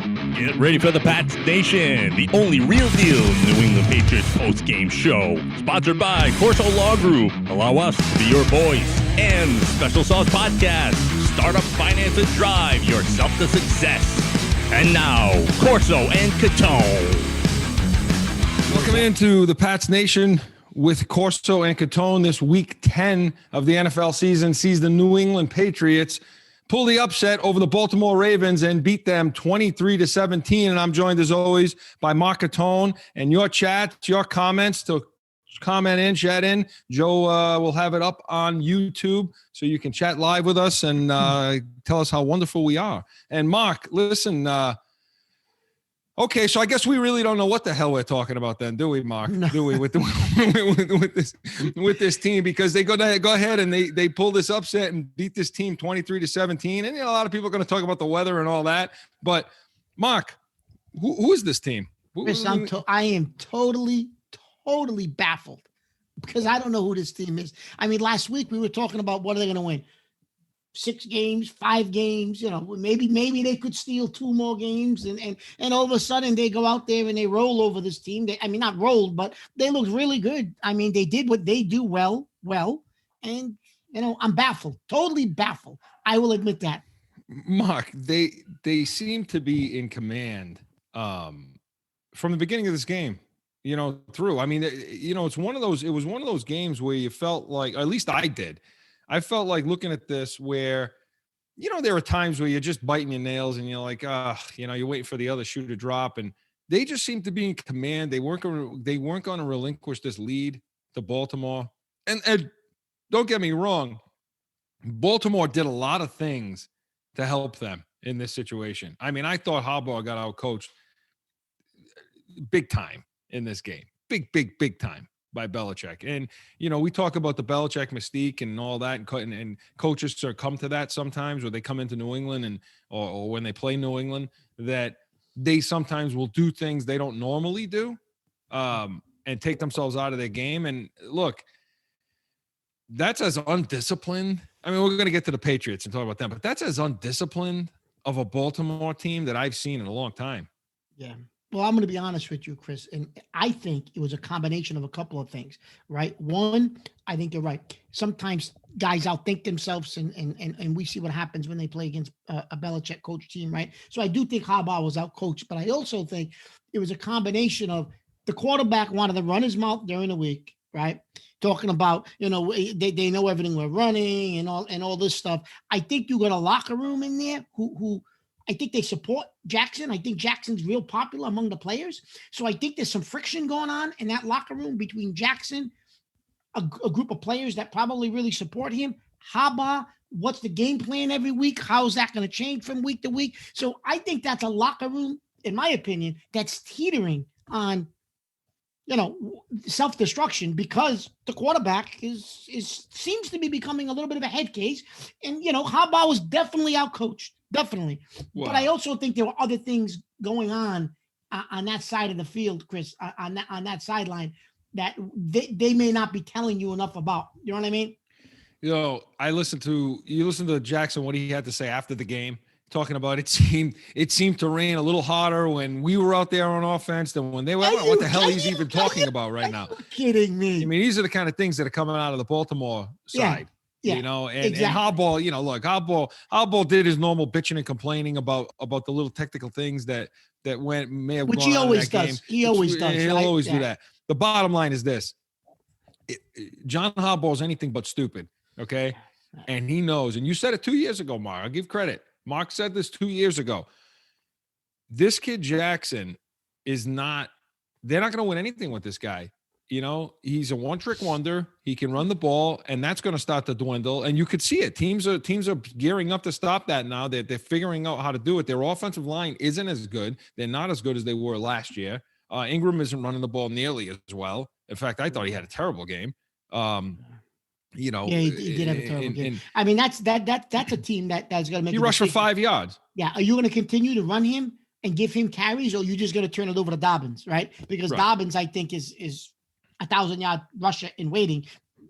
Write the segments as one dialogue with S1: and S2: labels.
S1: Get ready for the PATS Nation, the only real deal New England Patriots Post Game show. Sponsored by CORSO Law Group. Allow us to be your voice. And Special Sauce Podcast. Startup Finance and Drive yourself to success. And now, CORSO and Catone.
S2: Welcome into the PATS Nation with CORSO and Catone. This week 10 of the NFL season sees the New England Patriots pull the upset over the Baltimore Ravens and beat them 23-17. And I'm joined as always by Mark Catone, and your chats, your comments to comment in, chat in. Joe will have it up on YouTube so you can chat live with us and tell us how wonderful we are. And Mark, listen, okay, so I guess we really don't know what the hell we're talking about then, do we, Mark? No. Do we with this team? Because they go ahead and they pull this upset and beat this team 23-17. And a lot of people are going to talk about the weather and all that. But Mark, who is this team?
S3: Chris, I am totally baffled because I don't know who this team is. I mean, last week we were talking about what are they going to win? 6 games, 5 games, maybe they could steal 2 more games. And all of a sudden they go out there and they roll over this team. Not rolled, but they look really good. I mean, they did what they do well. And, I'm baffled, totally baffled. I will admit that.
S2: Mark, they seem to be in command from the beginning of this game, through. I mean, it was one of those games where you felt like, or at least I did. I felt like looking at this where, there are times where you're just biting your nails and you're like, you're waiting for the other shoe to drop. And they just seem to be in command. They weren't going to relinquish this lead to Baltimore. And don't get me wrong, Baltimore did a lot of things to help them in this situation. I mean, I thought Harbaugh got out-coached big time in this game. Big time by Belichick. And, we talk about the Belichick mystique and all that, and coaches sort of come to that sometimes where they come into New England or when they play New England, that they sometimes will do things they don't normally do and take themselves out of their game. And look, that's as undisciplined. I mean, we're going to get to the Patriots and talk about them, but that's as undisciplined of a Baltimore team that I've seen in a long time.
S3: Yeah. Well, I'm going to be honest with you, Chris, and I think it was a combination of a couple of things, right? One, I think you're right. Sometimes guys outthink themselves, and we see what happens when they play against a Belichick coach team, right? So I do think Harbaugh was outcoached, but I also think it was a combination of the quarterback wanted to run his mouth during the week, right? Talking about, they know everything we're running and all this stuff. I think you got a locker room in there who I think they support Jackson. I think Jackson's real popular among the players. So I think there's some friction going on in that locker room between Jackson, a group of players that probably really support him, Harbaugh, what's the game plan every week? How is that going to change from week to week? So I think that's a locker room, in my opinion, that's teetering on, self-destruction because the quarterback seems to be becoming a little bit of a head case. And, Harbaugh was definitely outcoached. Definitely. Wow. But I also think there were other things going on that side of the field, Chris, on that sideline that they may not be telling you enough about. You know what I mean?
S2: I listened to Jackson, what he had to say after the game, talking about it seemed to rain a little harder when we were out there on offense than when they were. I don't know what the hell he's even talking about right now.
S3: Are you kidding me?
S2: I mean, these are the kind of things that are coming out of the Baltimore side. Yeah, and exactly. And Harbaugh, look, Harbaugh did his normal bitching and complaining about the little technical things that may have
S3: which
S2: gone
S3: he
S2: on
S3: always
S2: in that
S3: does.
S2: game.
S3: He always does.
S2: He'll always do that. The bottom line is this: John Harbaugh is anything but stupid. Okay, and he knows. And you said it 2 years ago, Mark. I'll give credit. Mark said this 2 years ago. This kid Jackson is not. They're not going to win anything with this guy. He's a one-trick wonder. He can run the ball, and that's going to start to dwindle. And you could see it. Teams are gearing up to stop that now. They're figuring out how to do it. Their offensive line isn't as good. They're not as good as they were last year. Ingram isn't running the ball nearly as well. In fact, I thought he had a terrible game.
S3: Yeah, he did have a terrible game. I mean, that's a team that's going to make.
S2: He rushed for 5 yards.
S3: Yeah, are you going to continue to run him and give him carries, or are you just going to turn it over to Dobbins, right? Because Dobbins, I think, is 1,000-yard rusher in waiting.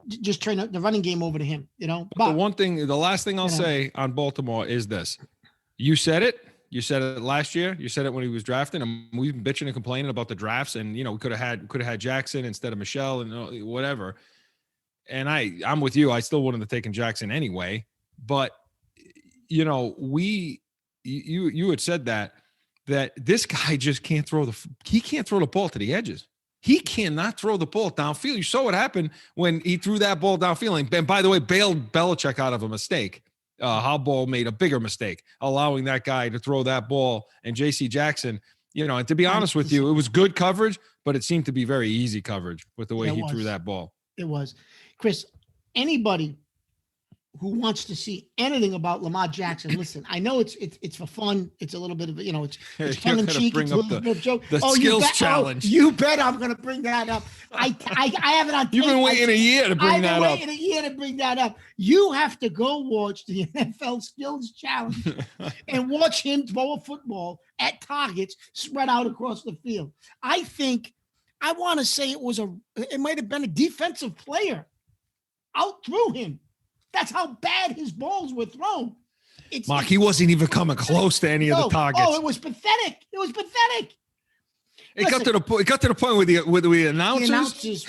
S3: Just turn the running game over to him, But
S2: the last thing I'll say on Baltimore is this: you said it. You said it last year. You said it when he was drafting. And we've been bitching and complaining about the drafts, and we could have had Jackson instead of Michelle and whatever. And I'm with you. I still wouldn't have taken Jackson anyway. But you had said that this guy just can't throw the ball to the edges. He cannot throw the ball downfield. You saw what happened when he threw that ball downfield. And by the way, bailed Belichick out of a mistake. Harbaugh made a bigger mistake, allowing that guy to throw that ball. And J.C. Jackson, and to be honest with you, it was good coverage, but it seemed to be very easy coverage with the way he threw that ball.
S3: It was. Chris, anybody who wants to see anything about Lamar Jackson, listen, I know it's for fun. It's a little bit of, it's tongue in cheek. It's a little bit of joke.
S2: The skills challenge.
S3: You bet I'm going to bring that up. I have it on tape.
S2: You've been waiting a year to bring that up.
S3: I've been waiting a year to bring that up. You have to go watch the NFL skills challenge and watch him throw a football at targets spread out across the field. I want to say it might have been a defensive player out through him. That's how bad his balls were thrown.
S2: Mark, he wasn't even coming close to any of the targets.
S3: Oh, it was pathetic.
S2: It got to the point where the announcers.
S3: The announcers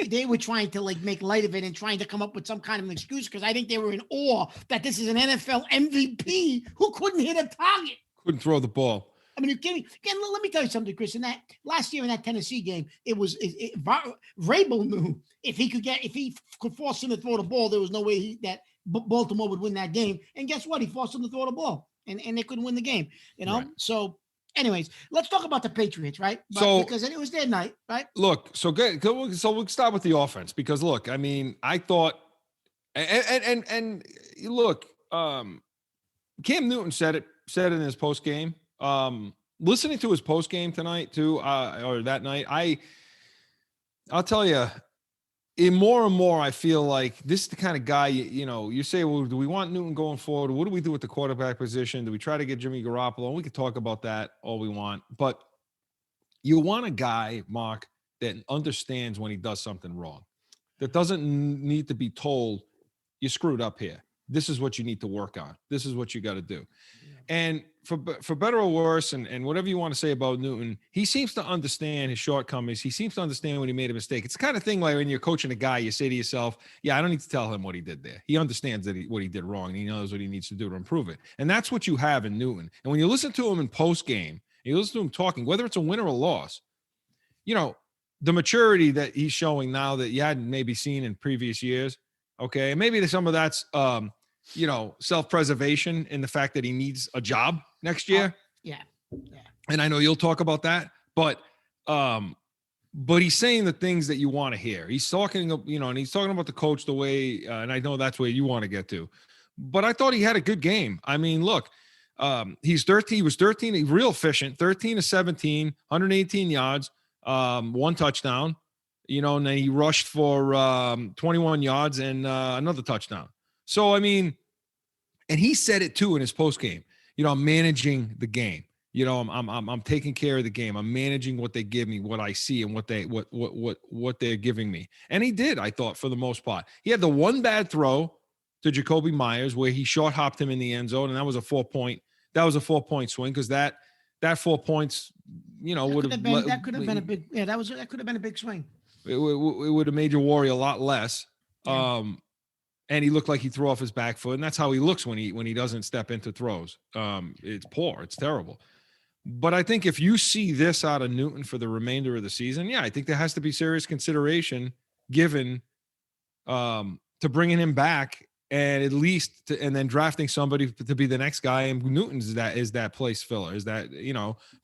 S3: they were trying to make light of it and trying to come up with some kind of an excuse because I think they were in awe that this is an NFL MVP who couldn't hit a target.
S2: Couldn't throw the ball.
S3: I mean, you kidding me? Again, let me tell you something, Chris. In that last year in that Tennessee game, Vrabel knew if he could force him to throw the ball, there was no way that Baltimore would win that game. And guess what? He forced him to throw the ball, and they couldn't win the game. Right. So, anyways, let's talk about the Patriots, right? Because it was their night, right?
S2: Look, so good. So we'll start with the offense because look, I mean, I thought, and look, Cam Newton said it in his post game. Listening to his post game tonight too, or that night, I'll tell you, more and more, I feel like this is the kind of guy, you say, well, do we want Newton going forward? What do we do with the quarterback position? Do we try to get Jimmy Garoppolo? And we could talk about that all we want, but you want a guy, Mark, that understands when he does something wrong, that doesn't need to be told you screwed up here. This is what you need to work on. This is what you got to do. And for better or worse, and whatever you want to say about Newton, he seems to understand his shortcomings. He seems to understand when he made a mistake. It's the kind of thing like when you're coaching a guy, you say to yourself, yeah, I don't need to tell him what he did there. He understands what he did wrong, and he knows what he needs to do to improve it. And that's what you have in Newton. And when you listen to him in post-game, you listen to him talking, whether it's a win or a loss, the maturity that he's showing now that you hadn't maybe seen in previous years, okay? And maybe some of that's self-preservation in the fact that he needs a job next year.
S3: Yeah.
S2: And I know you'll talk about that, but he's saying the things that you want to hear. He's talking, and he's talking about the coach the way, and I know that's where you want to get to, but I thought he had a good game. I mean, look, he was 13, real efficient, 13 to 17, 118 yards, one touchdown, and then he rushed for 21 yards and another touchdown. So, I mean, and he said it too in his post game, I'm managing the game, I'm taking care of the game. I'm managing what they give me, what I see and what they're giving me. And he did, I thought, for the most part. He had the one bad throw to Jacoby Myers where he short hopped him in the end zone. And that was a 4-point swing. Cause that 4 points,
S3: that could have been a big, that could have been a big swing.
S2: It would have made you worry a lot less. Yeah. And he looked like he threw off his back foot, and that's how he looks when he doesn't step into throws. It's poor, it's terrible. But I think if you see this out of Newton for the remainder of the season, yeah, I think there has to be serious consideration given to bringing him back and at least and then drafting somebody to be the next guy. And Newton's is that place filler, is that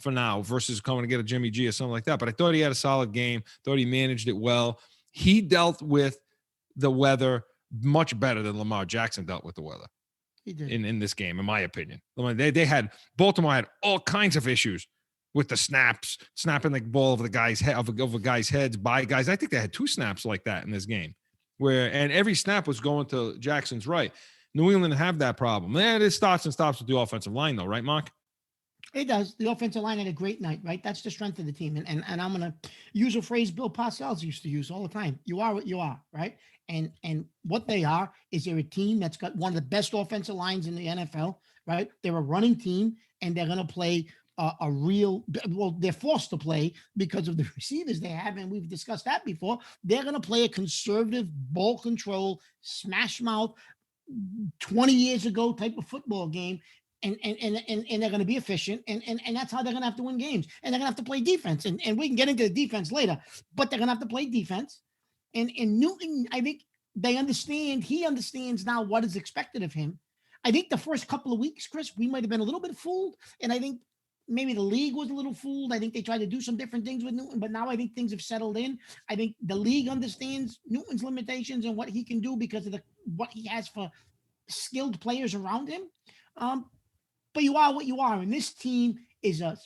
S2: for now versus coming to get a Jimmy G or something like that. But I thought he had a solid game. Thought he managed it well. He dealt with the weather much better than Lamar Jackson dealt with the weather.
S3: He did.
S2: In this game, in my opinion. Baltimore had all kinds of issues with the snapping the ball over the guy's head, over guys' heads by guys. I think they had 2 snaps like that in this game, and every snap was going to Jackson's right. New England didn't have that problem. It starts and stops with the offensive line, though, right, Mark?
S3: It does. The offensive line had a great night, right? That's the strength of the team. And I'm gonna use a phrase Bill Parcells used to use all the time. You are what you are, right? And what they are is they're a team that's got one of the best offensive lines in the NFL, right? They're a running team, and they're gonna play a real, well, they're forced to play because of the receivers they have, and we've discussed that before. They're going to play a conservative, ball control, smash mouth, 20 years ago type of football game, and they're going to be efficient, and that's how they're going to have to win games. And they're going to have to play defense, and we can get into the defense later, but they're going to have to play defense. And Newton, I think he understands now what is expected of him. I think the first couple of weeks, Chris, we might have been a little bit fooled, and I think maybe the league was a little fooled. I think they tried to do some different things with Newton, but now I think things have settled in. I think the league understands Newton's limitations and what he can do because of what he has for skilled players around him. But you are what you are, and this team is a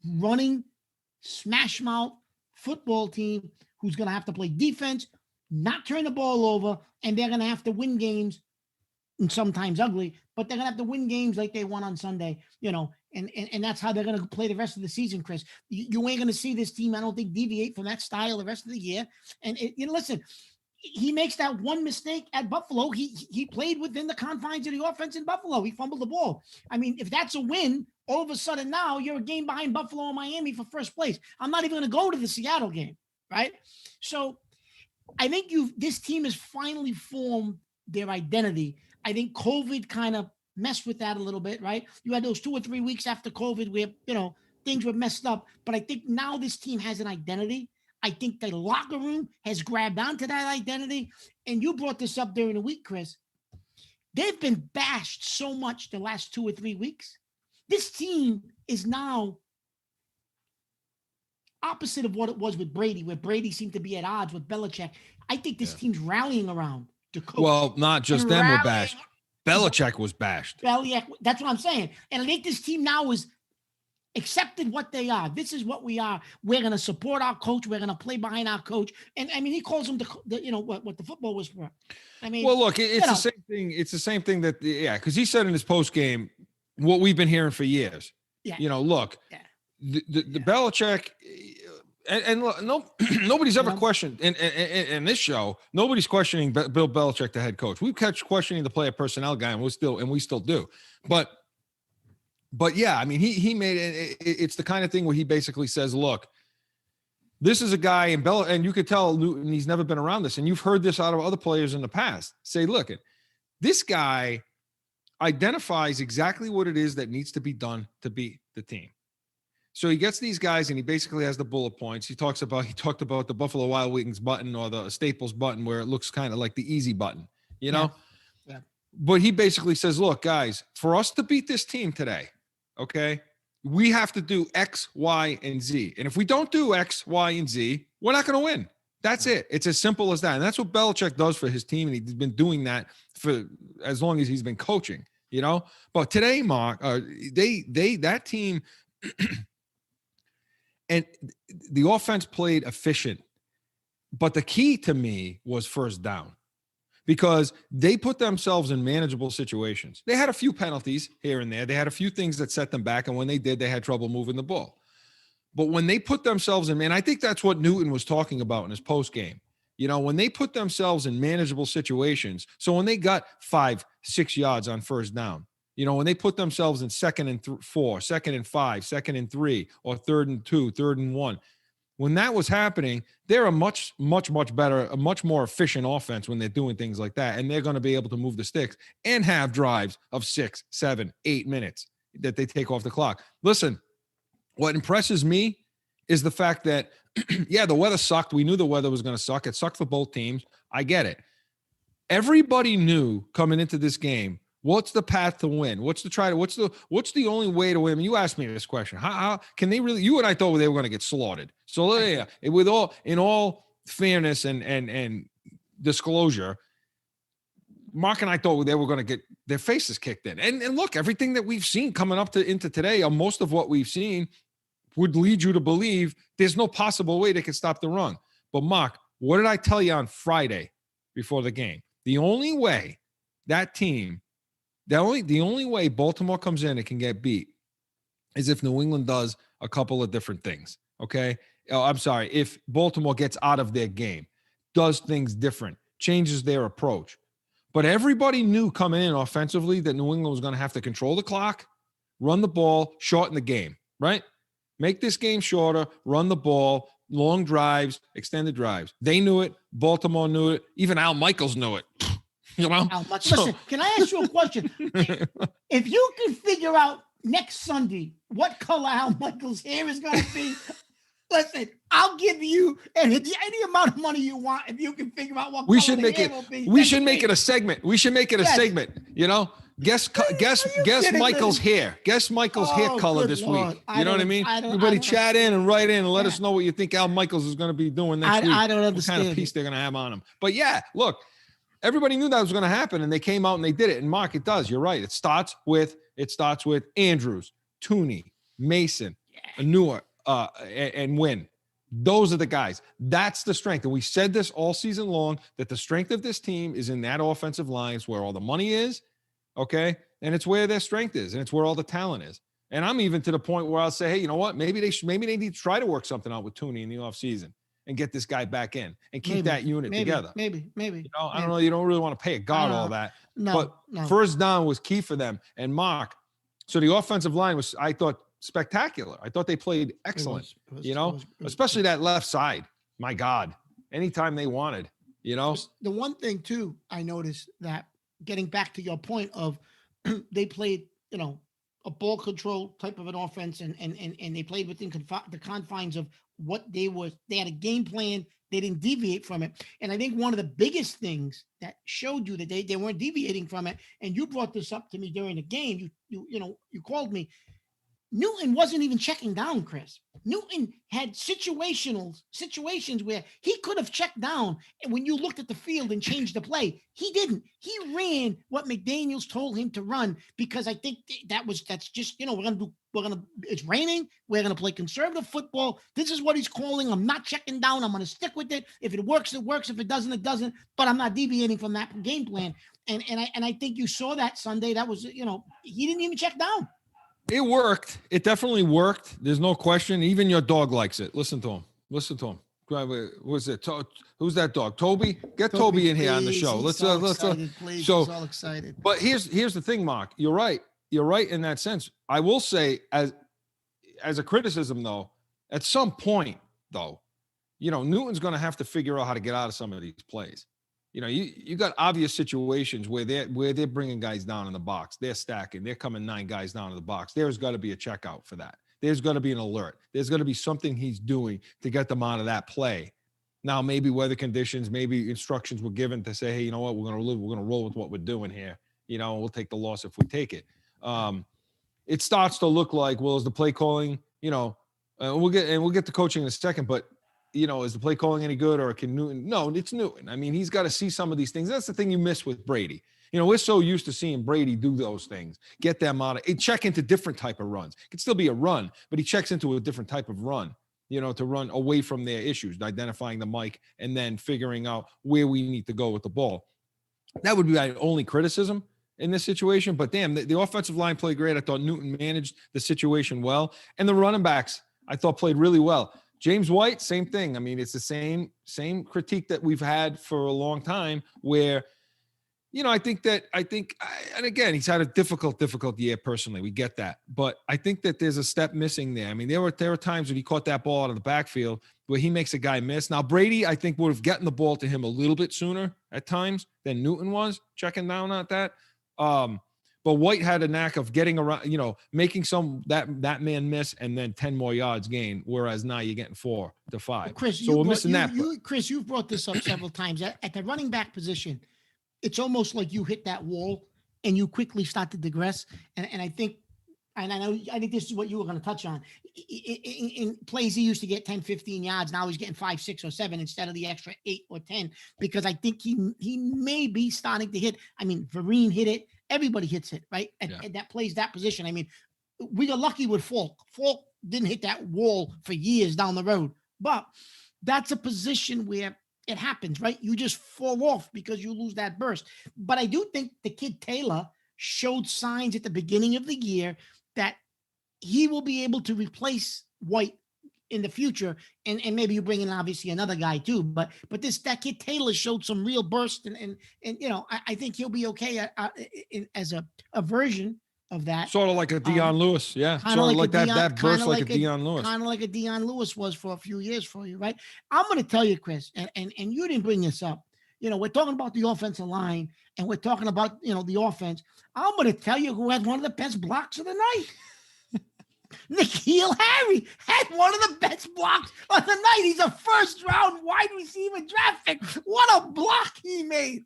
S3: running, smash mouth football team who's going to have to play defense, not turn the ball over, and they're going to have to win games, and sometimes ugly, but they're going to have to win games like they won on Sunday, and that's how they're going to play the rest of the season, Chris. You ain't going to see this team, I don't think, deviate from that style the rest of the year. And listen, he makes that one mistake at Buffalo. He played within the confines of the offense in Buffalo. He fumbled the ball. I mean, if that's a win, all of a sudden now you're a game behind Buffalo and Miami for first place. I'm not even going to go to the Seattle game, right? So I think this team has finally formed their identity. I think COVID kind of messed with that a little bit, right? You had those 2 or 3 weeks after COVID where, things were messed up. But I think now this team has an identity. I think the locker room has grabbed onto that identity. And you brought this up during the week, Chris. They've been bashed so much the last 2 or 3 weeks. This team is now opposite of what it was with Brady, where Brady seemed to be at odds with Belichick. I think this team's rallying around the coach.
S2: Well, not just them were bashed. Belichick was bashed.
S3: Belichick, that's what I'm saying. And I think this team now is accepted what they are. This is what we are. We're going to support our coach. We're going to play behind our coach. And I mean, he calls him what the football was for. I mean,
S2: well, look, it's the same thing. It's the same thing because he said in his post game what we've been hearing for years.
S3: Yeah.
S2: Look, the Belichick. And look, nobody's ever questioned in this show. Nobody's questioning Bill Belichick, the head coach. We've kept questioning the player personnel guy, and we still do. But yeah, I mean, he made it. It's the kind of thing where he basically says, "Look, this is a guy," and you could tell Newton, he's never been around this, and you've heard this out of other players in the past. Say, "Look, this guy identifies exactly what it is that needs to be done to beat the team." So he gets these guys and he basically has the bullet points. He talked about the Buffalo Wild Wings button or the Staples button where it looks kind of like the easy button, Yeah. But he basically says, look, guys, for us to beat this team today, okay, we have to do X, Y, and Z. And if we don't do X, Y, and Z, we're not going to win. That's it. It's as simple as that. And that's what Belichick does for his team. And he's been doing that for as long as he's been coaching, But today, Mark, that team – and the offense played efficient, but the key to me was first down because they put themselves in manageable situations. They had a few penalties here and there. They had a few things that set them back, and when they did, they had trouble moving the ball. But when they put themselves in, and I think that's what Newton was talking about in his post game. When they put themselves in manageable situations, so when they got 5-6 yards on first down, when they put themselves in 2nd and 4, 2nd and 5, 2nd and 3, or 3rd and 2, 3rd and 1, when that was happening, they're a much, much, much better, a much more efficient offense when they're doing things like that. And they're going to be able to move the sticks and have drives of 6, 7, 8 minutes that they take off the clock. Listen, what impresses me is the fact that, the weather sucked. We knew the weather was going to suck. It sucked for both teams. I get it. Everybody knew coming into this game, what's the path to win? What's the only way to win? I mean, you asked me this question. How can they really? You and I thought they were going to get slaughtered. So in all fairness and disclosure, Mark and I thought they were going to get their faces kicked in. And look, everything that we've seen coming up into today, or most of what we've seen, would lead you to believe there's no possible way they could stop the run. But Mark, what did I tell you on Friday before the game? The only way that team. The only way Baltimore comes in and can get beat is if New England does a couple of different things. Okay. Oh, I'm sorry. If Baltimore gets out of their game, does things different, changes their approach. But everybody knew coming in offensively that New England was going to have to control the clock, run the ball, shorten the game, right? Make this game shorter, run the ball, long drives, extended drives. They knew it. Baltimore knew it. Even Al Michaels knew it. You know?
S3: Listen, can I ask you a question? If you can figure out next Sunday what color Al Michaels' hair is going to be, listen, I'll give you any amount of money you want if you can figure out what
S2: we
S3: color
S2: should make
S3: the hair
S2: it.
S3: will be.
S2: We should make it a segment. We should make it a
S3: Yes.
S2: segment. You know, guess Michael's hair. Guess Michael's hair color this
S3: Lord.
S2: week. You know what I mean? Everybody chat in and write in and let us know what you think Al Michaels is going to be doing next week.
S3: I don't understand
S2: what kind of piece they're going to have on him. But yeah, look, everybody knew that was going to happen, and they came out and they did it. And Mark, it does. You're right. It starts with Andrews, Tooney, Mason, Anua, and Wynn. Those are the guys. That's the strength. And we said this all season long, that the strength of this team is in that offensive line. It's where all the money is, okay? And it's where their strength is, and it's where all the talent is. And I'm even to the point where I'll say, hey, you know what? Maybe they need to try to work something out with Tooney in the offseason and get this guy back in and keep that unit together.
S3: Maybe.
S2: You know, I don't know. You don't really want to pay a guard all that.
S3: No.
S2: First down was key for them. And Mark, so the offensive line was, I thought, spectacular. I thought they played excellent, especially that left side. My God, anytime they wanted, you know.
S3: The one thing too, I noticed that, getting back to your point of they played, you know, a ball control type of an offense, and they played within the confines of what they had a game plan. They didn't deviate from it. And I think one of the biggest things that showed you that they weren't deviating from it, and you brought this up to me during the game, you called me, Newton wasn't even checking down, Chris. Newton had situations where he could have checked down, and when you looked at the field and changed the play, he didn't. He ran what McDaniels told him to run, because I think that's just, it's raining. We're going to play conservative football. This is what he's calling. I'm not checking down. I'm going to stick with it. If it works, it works. If it doesn't, it doesn't. But I'm not deviating from that game plan. And I think you saw that Sunday. That was, he didn't even check down.
S2: It worked. It definitely worked. There's no question. Even your dog likes it. Listen to him. Who's it? Who's that dog? Toby? Get Toby in here on the show. Let's
S3: He's all excited.
S2: But here's the thing, Mark. You're right. You're right in that sense. I will say, as a criticism, though, at some point, though, Newton's going to have to figure out how to get out of some of these plays. You got obvious situations where they're bringing guys down in the box. They're stacking. They're coming 9 guys down in the box. There's got to be a checkout for that. There's got to be an alert. There's got to be something he's doing to get them out of that play. Now, maybe weather conditions, maybe instructions were given to say, hey, you know what? We're going to roll with what we're doing here. We'll take the loss if we take it. It starts to look like, well, is the play calling, we'll get to coaching in a second, but is the play calling any good, or can Newton? No, it's Newton. I mean, he's got to see some of these things. That's the thing you miss with Brady. We're so used to seeing Brady do those things, get them out of, check into different type of runs. It could still be a run, but he checks into a different type of run, to run away from their issues, identifying the mic and then figuring out where we need to go with the ball. That would be my only criticism in this situation. But damn, the offensive line played great. I thought Newton managed the situation well. And the running backs, I thought, played really well. James White, same thing. I mean, it's the same critique that we've had for a long time where, I think, and again, he's had a difficult year personally. We get that. But I think that there's a step missing there. I mean, there were times when he caught that ball out of the backfield where he makes a guy miss. Now, Brady, I think, would have gotten the ball to him a little bit sooner at times than Newton was checking down at that. But White had a knack of getting around, making that man miss and then 10 more yards gain, whereas now you're getting 4 to 5.
S3: Well, Chris,
S2: so we're missing that.
S3: Chris, you've brought this up several times. At the running back position, it's almost like you hit that wall and you quickly start to digress. And I think this is what you were going to touch on. In plays, he used to get 10, 15 yards. Now he's getting 5, 6, or 7 instead of the extra 8 or 10, because I think he may be starting to hit. I mean, Vereen hit it. Everybody hits it, right? And that plays that position. I mean, we got lucky with Falk. Falk didn't hit that wall for years down the road, but that's a position where it happens, right? You just fall off because you lose that burst. But I do think the kid Taylor showed signs at the beginning of the year that he will be able to replace White in the future, and maybe you bring in obviously another guy too. But that kid Taylor showed some real burst, and I think he'll be okay as a version of that.
S2: Sort of like a Deion Lewis, yeah.
S3: Kind
S2: Sort
S3: of
S2: of like that burst like a Deion Lewis.
S3: Kind of like a Deion Lewis was for a few years for you, right? I'm going to tell you, Chris, and you didn't bring this up. We're talking about the offensive line, and we're talking about the offense. I'm going to tell you who had one of the best blocks of the night. N'Keal Harry had one of the best blocks of the night. He's a first-round wide receiver draft pick. What a block he made.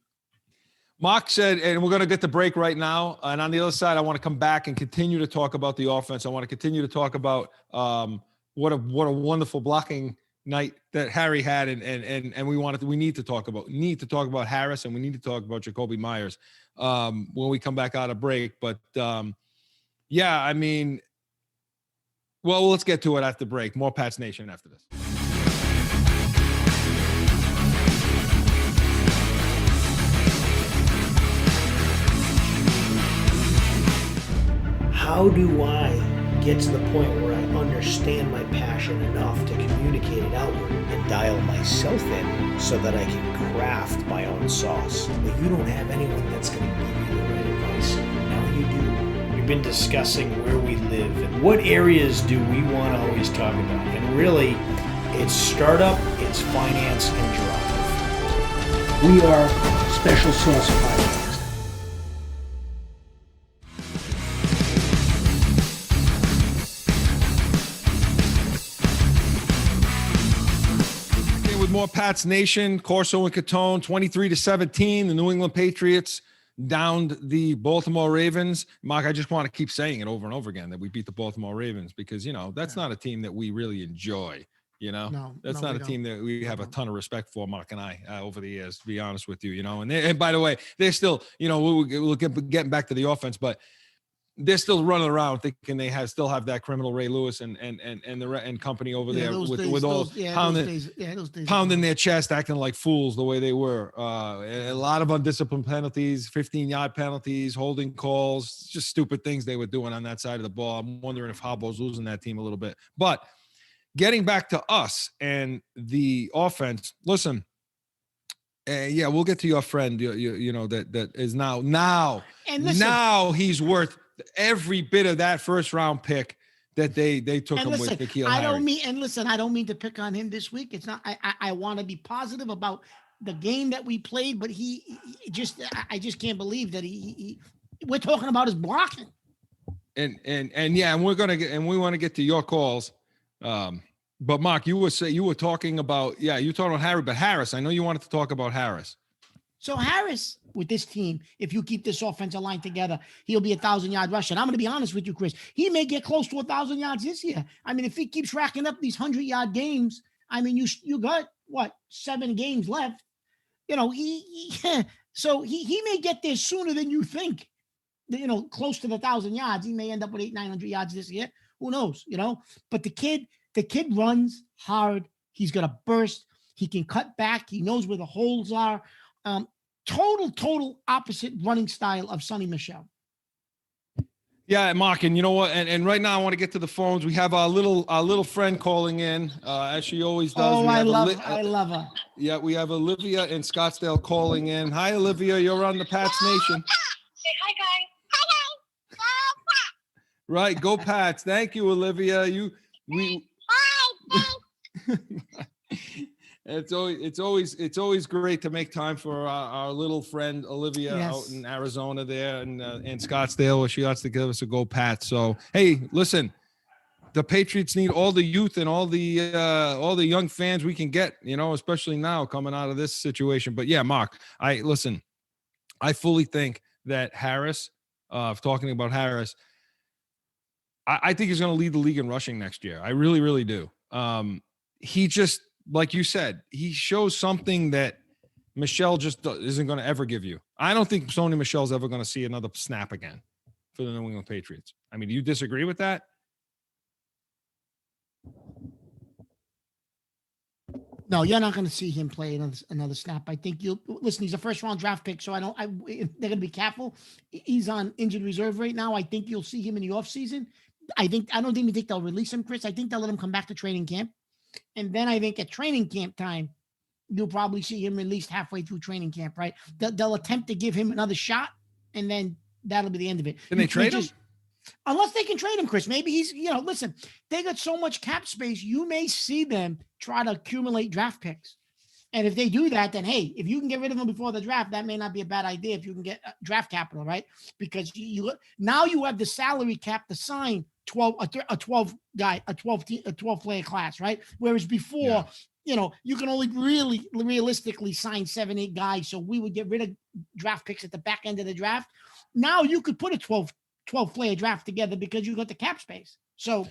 S2: Mark said, and we're going to get the break right now. And on the other side, I want to come back and continue to talk about the offense. I want to continue to talk about what a wonderful blocking night that Harry had, and we need to talk about Harris, and we need to talk about Jacoby Myers when we come back out of break. But yeah, I mean, well, let's get to it after break. More Pats Nation after this.
S4: How do I get to the point where I understand my passion enough to communicate it outward and dial myself in so that I can craft my own sauce? But you don't have anyone that's going to give you the right advice. Now you do. We've been discussing where we live and what areas do we want to always talk about. And really, it's startup, it's finance, and drive. We are Special Sauce Podcast.
S2: More Pats Nation, Corso and Catone, 23-17. The New England Patriots downed the Baltimore Ravens. Mark, I just want to keep saying it over and over again that we beat the Baltimore Ravens because, that's not a team that we really enjoy. That's not a team that we have a ton of respect for, Mark and I, over the years, to be honest with you, and by the way, they're still, we'll get getting back to the offense, but they're still running around thinking they still have that criminal Ray Lewis and company over there pounding their chest, acting like fools the way they were. A lot of undisciplined penalties, 15-yard penalties, holding calls, just stupid things they were doing on that side of the ball. I'm wondering if Harbaug's losing that team a little bit. But getting back to us and the offense, listen. Yeah, we'll get to your friend. That is now. And listen, now he's worth every bit of that first round pick that they took him with N'Keal Harry.
S3: I don't mean to pick on him this week. It's not. I want to be positive about the game that we played, but I just can't believe that we're talking about his blocking.
S2: And we want to get to your calls. But Mark, you were talking about Harry, but Harris, I know you wanted to talk about Harris.
S3: So Harris, with this team, if you keep this offensive line together, he'll be 1,000-yard rusher. And I'm going to be honest with you, Chris. He may get close to 1,000 yards this year. I mean, if he keeps racking up these 100-yard games, I mean, you got 7 games left. So he may get there sooner than you think. Close to the 1,000 yards. He may end up with 800-900 yards this year. Who knows? But the kid runs hard. He's got a burst. He can cut back. He knows where the holes are. Total opposite running style of Sonny Michel.
S2: Yeah, Mark, and you know what? And right now I want to get to the phones. We have our little friend calling in, as she always does.
S3: Oh, I love her.
S2: Yeah, we have Olivia in Scottsdale calling in. Hi, Olivia. You're on the Pats Nation.
S5: Say hi, guys. Hello.
S2: Right, go Pats. Thank you, Olivia. It's always great to make time for our little friend Olivia out in Arizona there and in Scottsdale, where she wants to give us a go Pats. So hey, listen, the Patriots need all the youth and all the young fans we can get, especially now coming out of this situation. But yeah, Mark, I fully think that Harris, talking about Harris, I think he's going to lead the league in rushing next year. I really, really do. He just, like you said, he shows something that Michel just isn't going to ever give you. I don't think Sony Michel's ever going to see another snap again for the New England Patriots. I mean, do you disagree with that?
S3: No, you're not going to see him play another snap. I think he's a first-round draft pick, so they're going to be careful. He's on injured reserve right now. I think you'll see him in the offseason. I don't even think they'll release him, Chris. I think they'll let him come back to training camp. And then I think at training camp time, you'll probably see him released halfway through training camp, right? They'll attempt to give him another shot, and then that'll be the end of it.
S2: Can they trade him?
S3: Unless they can trade him, Chris. Maybe he's, listen, they got so much cap space, you may see them try to accumulate draft picks. And if they do that, then hey, if you can get rid of him before the draft, that may not be a bad idea if you can get draft capital, right? Because now you have the salary cap to sign 12 player class, right? Whereas before, you can only really realistically sign 7-8 guys. So we would get rid of draft picks at the back end of the draft. Now you could put a 12 player draft together because you got the cap space. So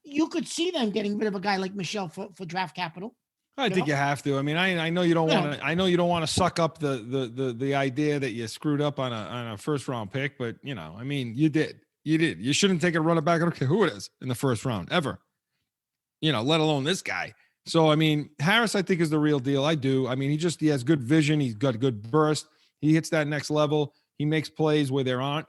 S3: you could see them getting rid of a guy like Michelle for draft capital.
S2: I think you have to. I mean, I know you don't want to. I know you don't want to suck up the idea that you screwed up on a first round pick, but I mean, you did. You shouldn't take a running back. I don't care who it is in the first round ever. Let alone this guy. So I mean, Harris, I think is the real deal. I do. I mean, he has good vision. He's got good burst. He hits that next level. He makes plays where there aren't.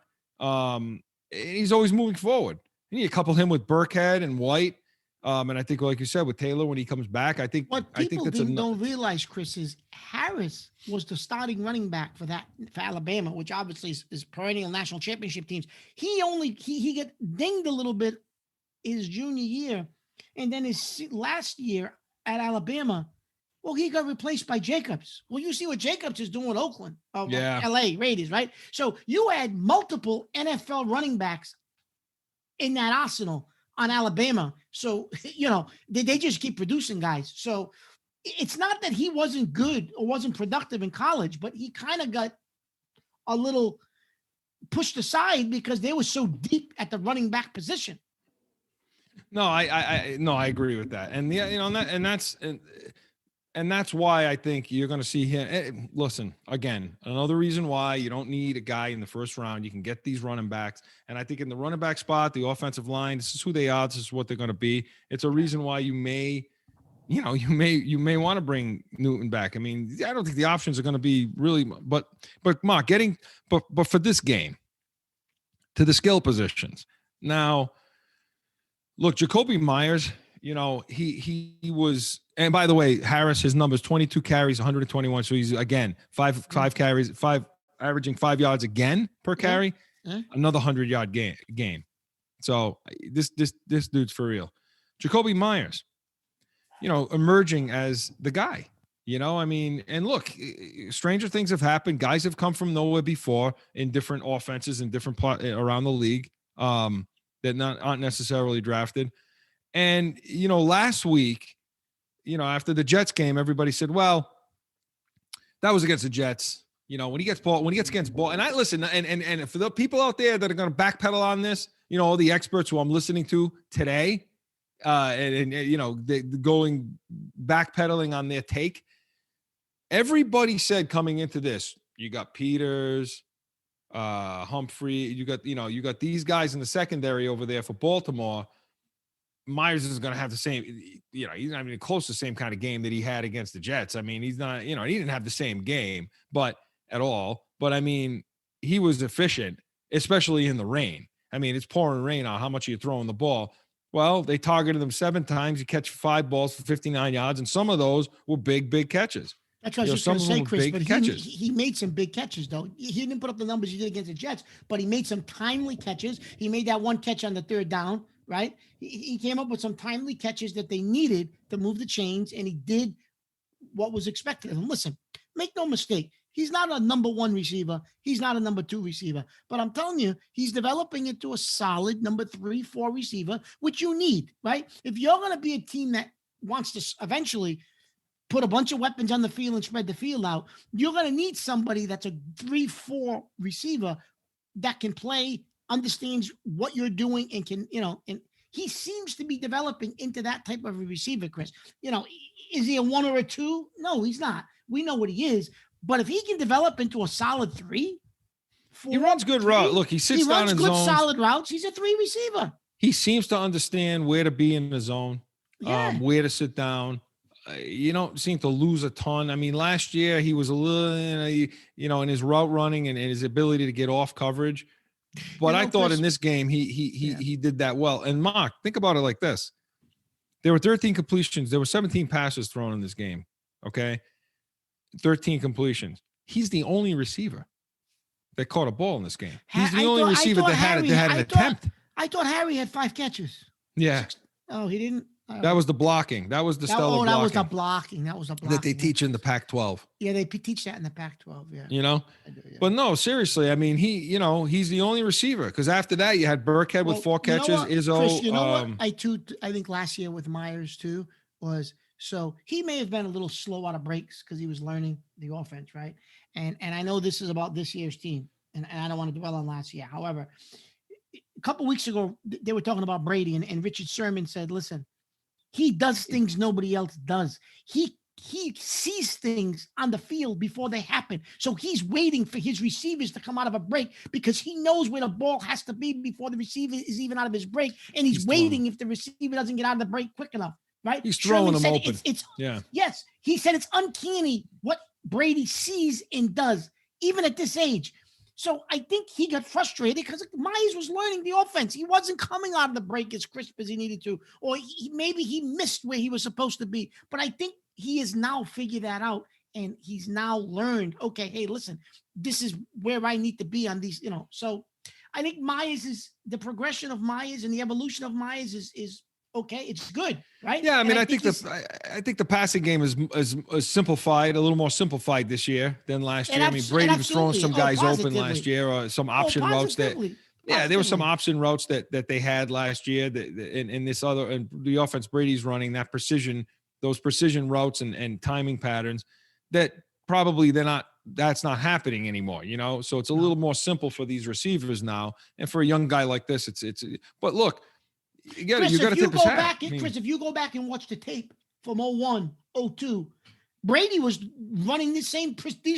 S2: He's always moving forward. You need to couple him with Burkhead and White. And I think, like you said, with Taylor, when he comes back, I think
S3: don't realize, Chris, is Harris was the starting running back for Alabama, which obviously is perennial national championship teams. He got dinged a little bit his junior year, and then his last year at Alabama, well, he got replaced by Jacobs. Well, you see what Jacobs is doing with Oakland, LA Raiders, right? So you had multiple NFL running backs in that arsenal on Alabama. So, they just keep producing guys. So it's not that he wasn't good or wasn't productive in college, but he kind of got a little pushed aside because they were so deep at the running back position.
S2: No, I agree with that. And and that's why I think you're going to see him. Listen, again, another reason why you don't need a guy in the first round. You can get these running backs. And I think in the running back spot, the offensive line, this is who they are. This is what they're going to be. It's a reason why you may want to bring Newton back. I mean, I don't think the options are going to be really, but Mark, but for this game, to the skill positions. Now, look, Jacoby Myers, he was, and by the way, Harris, his numbers, 22 carries, 121. So he's, again, five carries, averaging 5 yards again per carry, another 100-yard game. So this dude's for real. Jacoby Myers, emerging as the guy, I mean, and look, stranger things have happened. Guys have come from nowhere before in different offenses and different around the league that aren't necessarily drafted. And, last week, after the Jets game, everybody said, well, that was against the Jets. When he gets against ball, and I listen, and for the people out there that are going to backpedal on this, all the experts who I'm listening to today, they going backpedaling on their take. Everybody said coming into this, you got Peters, Humphrey, you got these guys in the secondary over there for Baltimore. Myers is going to have the same, he's not even close to the same kind of game that he had against the Jets. I mean, he's not, he didn't have the same game, at all. But I mean, he was efficient, especially in the rain. I mean, it's pouring rain on how much you're throwing the ball. Well, they targeted him 7 times. You catch 5 balls for 59 yards, and some of those were big catches.
S3: That's what I was just going to say, Chris, but he made some big catches, though. He didn't put up the numbers he did against the Jets, but he made some timely catches. He made that one catch on the 3rd down, right? He came up with some timely catches that they needed to move the chains, and he did what was expected of him. Listen, make no mistake. He's not a number 1 receiver. He's not a number 2 receiver. But I'm telling you, he's developing into a solid number 3, 4 receiver, which you need, right? If you're going to be a team that wants to eventually put a bunch of weapons on the field and spread the field out, you're going to need somebody that's a 3, 4 receiver that can play, understands what you're doing, and can, and he seems to be developing into that type of a receiver, Chris. Is he a 1 or a 2? No, he's not. We know what he is. But if he can develop into a solid 3, 4,
S2: he runs good routes. Look, he sits down in zones. He runs good
S3: solid routes. He's a 3 receiver.
S2: He seems to understand where to be in the zone, where to sit down. You don't seem to lose a ton. I mean, last year he was a little, in his route running and his ability to get off coverage. But I thought
S3: Chris,
S2: in this game he did that well. And Mark, think about it like this: there were 13 completions. There were 17 passes thrown in this game. Okay, 13 completions. He's the only receiver that caught a ball in this game. He's the only receiver that had an attempt.
S3: I thought Harry had 5 catches.
S2: Yeah.
S3: Oh, he didn't.
S2: That was the blocking. That was the stellar blocking.
S3: That was the blocking. That was the blocking
S2: that they teach in the Pac-12.
S3: Yeah, they teach that in the Pac-12. Yeah.
S2: You know,
S3: Do, yeah.
S2: But no, seriously. I mean, he's the only receiver because after that you had Burkhead with 4 catches. Izzo.
S3: Chris, you know what? I think last year with Myers too was so he may have been a little slow out of breaks because he was learning the offense, right? And I know this is about this year's team, and I don't want to dwell on last year. However, a couple weeks ago they were talking about Brady, and Richard Sherman said, "Listen, he does things nobody else does. He sees things on the field before they happen. So he's waiting for his receivers to come out of a break because he knows where the ball has to be before the receiver is even out of his break. And he's waiting if the receiver doesn't get out of the break quick enough, right?
S2: He's throwing them open.
S3: Yes. He said it's uncanny what Brady sees and does, even at this age. So I think he got frustrated because Myers was learning the offense. He wasn't coming out of the break as crisp as he needed to, or maybe he missed where he was supposed to be. But I think he has now figured that out, and he's now learned, okay, hey, listen, this is where I need to be on these, So I think the progression of Myers and the evolution of Myers is okay. It's good, right?
S2: Yeah, I mean, I think the passing game is simplified, a little more simplified this year than last year. I mean, Brady was throwing some guys open last year, or some option routes that. Yeah, there were some option routes that they had last year. In this other and the offense Brady's running, that precision, those precision routes and timing patterns that probably that's not happening anymore. So it's a little more simple for these receivers now, and for a young guy like this, it's. But look. You got to tip his hat.
S3: Chris, if you go back and watch the tape from 01, 02, Brady was running these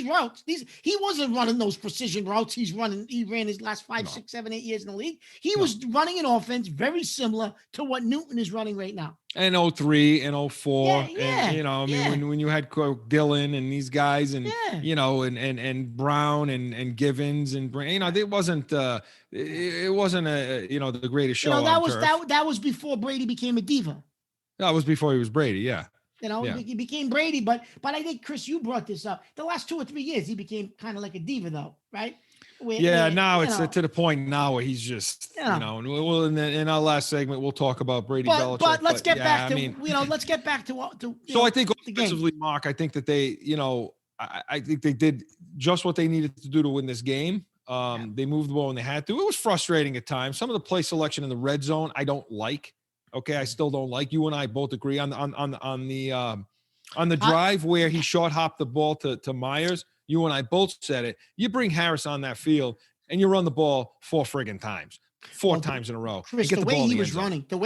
S3: routes. He wasn't running those precision routes. He ran his last 5, 6, 7, 8 years in the league. He was running an offense very similar to what Newton is running right now.
S2: And 03 and 04. And, when you had Dillon and these guys and, and Brown and Givens and, it wasn't the greatest show.
S3: That was before Brady became a diva.
S2: That was before he was Brady. Yeah.
S3: He became Brady, but I think, Chris, you brought this up. The last 2 or 3 years, he became kind of like a diva, though, right?
S2: Now it's to the point now where he's just, and we'll in our last segment we'll talk about Brady Belichick.
S3: But let's get back to let's get back to what.
S2: So I think offensively, Mark, I think that they, I think they did just what they needed to do to win this game. They moved the ball when they had to. It was frustrating at times. Some of the play selection in the red zone I don't like. Okay, I still don't like. You and I both agree on the drive where he short hopped the ball to Myers. You and I both said it. You bring Harris on that field and you run the ball 4 friggin' times, 4 times in a row.
S3: Chris, the way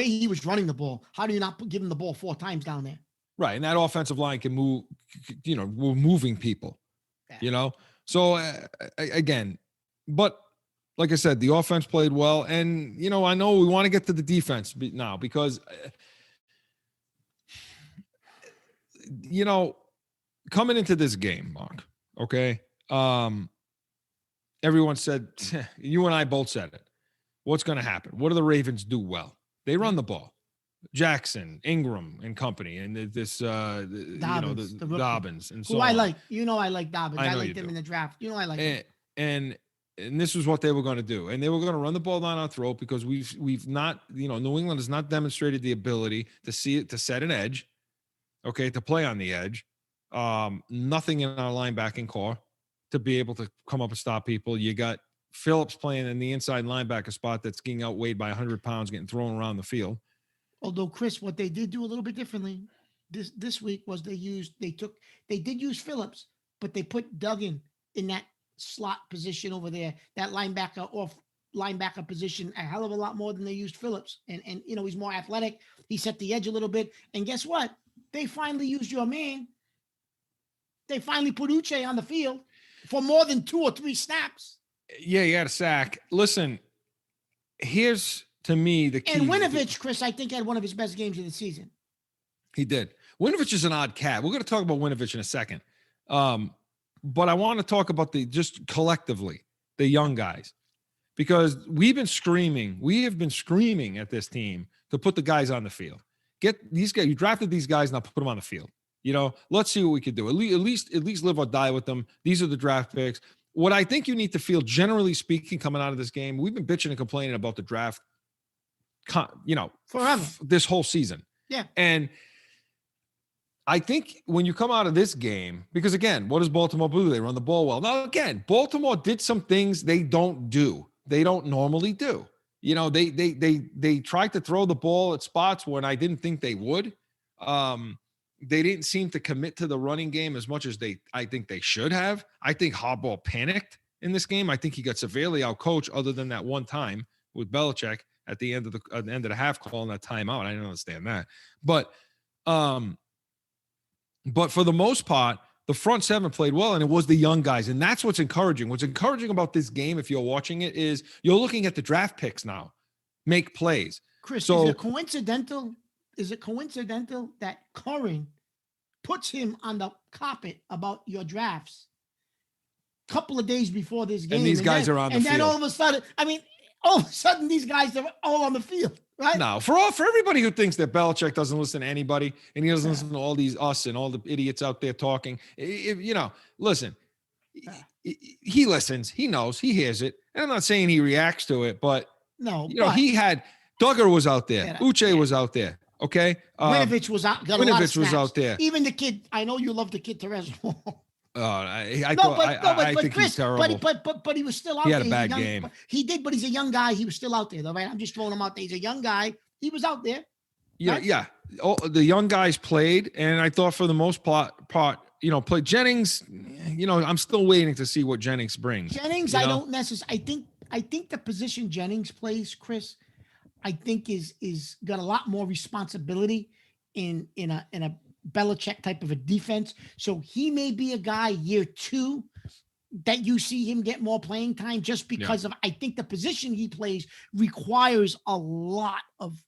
S3: he was running the ball, how do you not give him the ball 4 times down there?
S2: Right, and that offensive line can move. We're moving people.
S3: Yeah.
S2: So again, but. Like I said, the offense played well. And, I know we want to get to the defense now because, coming into this game, Mark, okay, everyone said, you and I both said it. What's going to happen? What do the Ravens do well? They run the ball. Jackson, Ingram, and company, and this,
S3: Dobbins,
S2: the Dobbins. And so
S3: who I like. I like Dobbins. I
S2: like
S3: them in the draft. I like
S2: him. And this is what they were going to do. And they were going to run the ball down our throat because we've not, New England has not demonstrated the ability to set an edge, okay, to play on the edge. Nothing in our linebacking core to be able to come up and stop people. You got Phillips playing in the inside linebacker spot that's getting outweighed by 100 pounds, getting thrown around the field.
S3: Although, Chris, what they did do a little bit differently this week was they did use Phillips, but they put Duggan in that slot position over there, that linebacker position, a hell of a lot more than they used Phillips. And he's more athletic. He set the edge a little bit. And guess what? They finally used your man. They finally put Uche on the field for more than 2 or 3 snaps.
S2: Yeah, he had a sack. Listen, here's to me the key.
S3: And Winovich, Chris, I think had one of his best games of the season.
S2: He did. Winovich is an odd cat. We're going to talk about Winovich in a second. But I want to talk about just collectively, the young guys. because we have been screaming at this team to put the guys on the field. Get these guys. You drafted these guys, now put them on the field. Let's see what we could do. At least live or die with them. These are the draft picks. What I think you need to feel, generally speaking, coming out of this game, we've been bitching and complaining about the draft,
S3: forever,
S2: this whole season.
S3: Yeah.
S2: And I think when you come out of this game, because again, what does Baltimore do? They run the ball well. Now, again, Baltimore did some things they don't normally do. They tried to throw the ball at spots when I didn't think they would. They didn't seem to commit to the running game as much as I think they should have. I think Harbaugh panicked in this game. I think he got severely outcoached, other than that one time with Belichick at the end of the half, calling that timeout. I don't understand that. But for the most part, the front seven played well, and it was the young guys. And that's what's encouraging. What's encouraging about this game, if you're watching it, is you're looking at the draft picks now make plays.
S3: Chris,
S2: so,
S3: is it coincidental? Is it coincidental that Curran puts him on the carpet about your drafts a couple of days before this game?
S2: And these guys are on the field.
S3: And then all of a sudden, these guys are all on the field, right?
S2: No, for everybody who thinks that Belichick doesn't listen to anybody and he doesn't listen to all these us and all the idiots out there talking, listen, he listens, he knows, he hears it. And I'm not saying he reacts to it, but he had Duggar was out there, Uche was out there. Okay.
S3: Winovich was out.
S2: Winovich was out there.
S3: Even the kid. I know you love the kid, Terez Hall.
S2: I think Chris, he's terrible.
S3: But he was still out
S2: there.
S3: He
S2: had a bad game.
S3: He did, but he's a young guy. He was still out there, though, right? I'm just throwing him out there. He's a young guy. He was out there.
S2: Yeah,
S3: right?
S2: yeah. The young guys played, and I thought for the most part, played. Jennings, I'm still waiting to see what Jennings brings.
S3: Jennings, I don't necessarily. I think the position Jennings plays, Chris, I think is got a lot more responsibility in a Belichick type of a defense. So he may be a guy year 2 that you see him get more playing time, just because of, I think the position he plays requires a lot of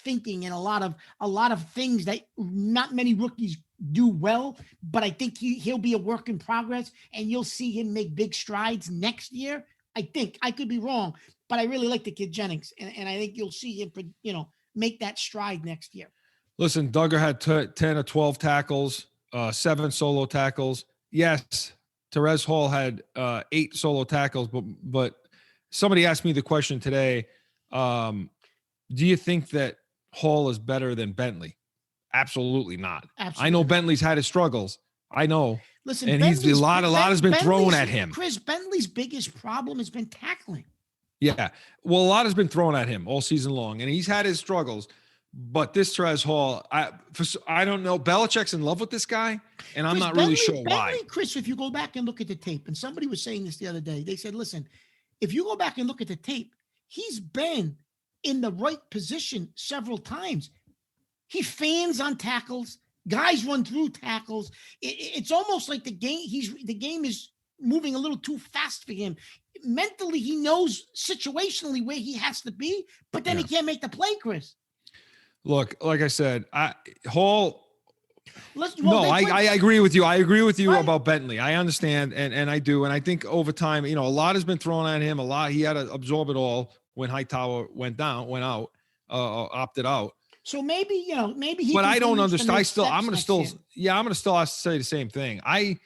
S3: thinking and a lot of things that not many rookies do well. But I think he'll be a work in progress, and you'll see him make big strides next year. I think. I could be wrong, but I really like the kid Jennings, and I think you'll see him, make that stride next year.
S2: Listen, Duggar had 10 or 12 tackles, 7 solo tackles. Yes, Terez Hall had 8 solo tackles, but somebody asked me the question today, do you think that Hall is better than Bentley? Absolutely not. Absolutely. I know Bentley's had his struggles. I know.
S3: Listen,
S2: and he's a lot has been thrown at him.
S3: Chris, Bentley's biggest problem has been tackling.
S2: Yeah. Well, a lot has been thrown at him all season long, and he's had his struggles. But this Terez Hall, I don't know. Belichick's in love with this guy, and I'm not really sure why.
S3: Chris, if you go back and look at the tape, and somebody was saying this the other day, they said, listen, if you go back and look at the tape, he's been in the right position several times. He fans on tackles. Guys run through tackles. It's almost like the game is moving a little too fast for him. Mentally, he knows situationally where he has to be, but then he can't make the play, Chris.
S2: Look, like I said, Hall.
S3: I
S2: agree with you. I agree with you about Bentley. I understand, and I do, and I think over time, a lot has been thrown at him. A lot he had to absorb it all when Hightower went out, opted out.
S3: So maybe he.
S2: But I don't understand. I'm going to still have to say the same thing. I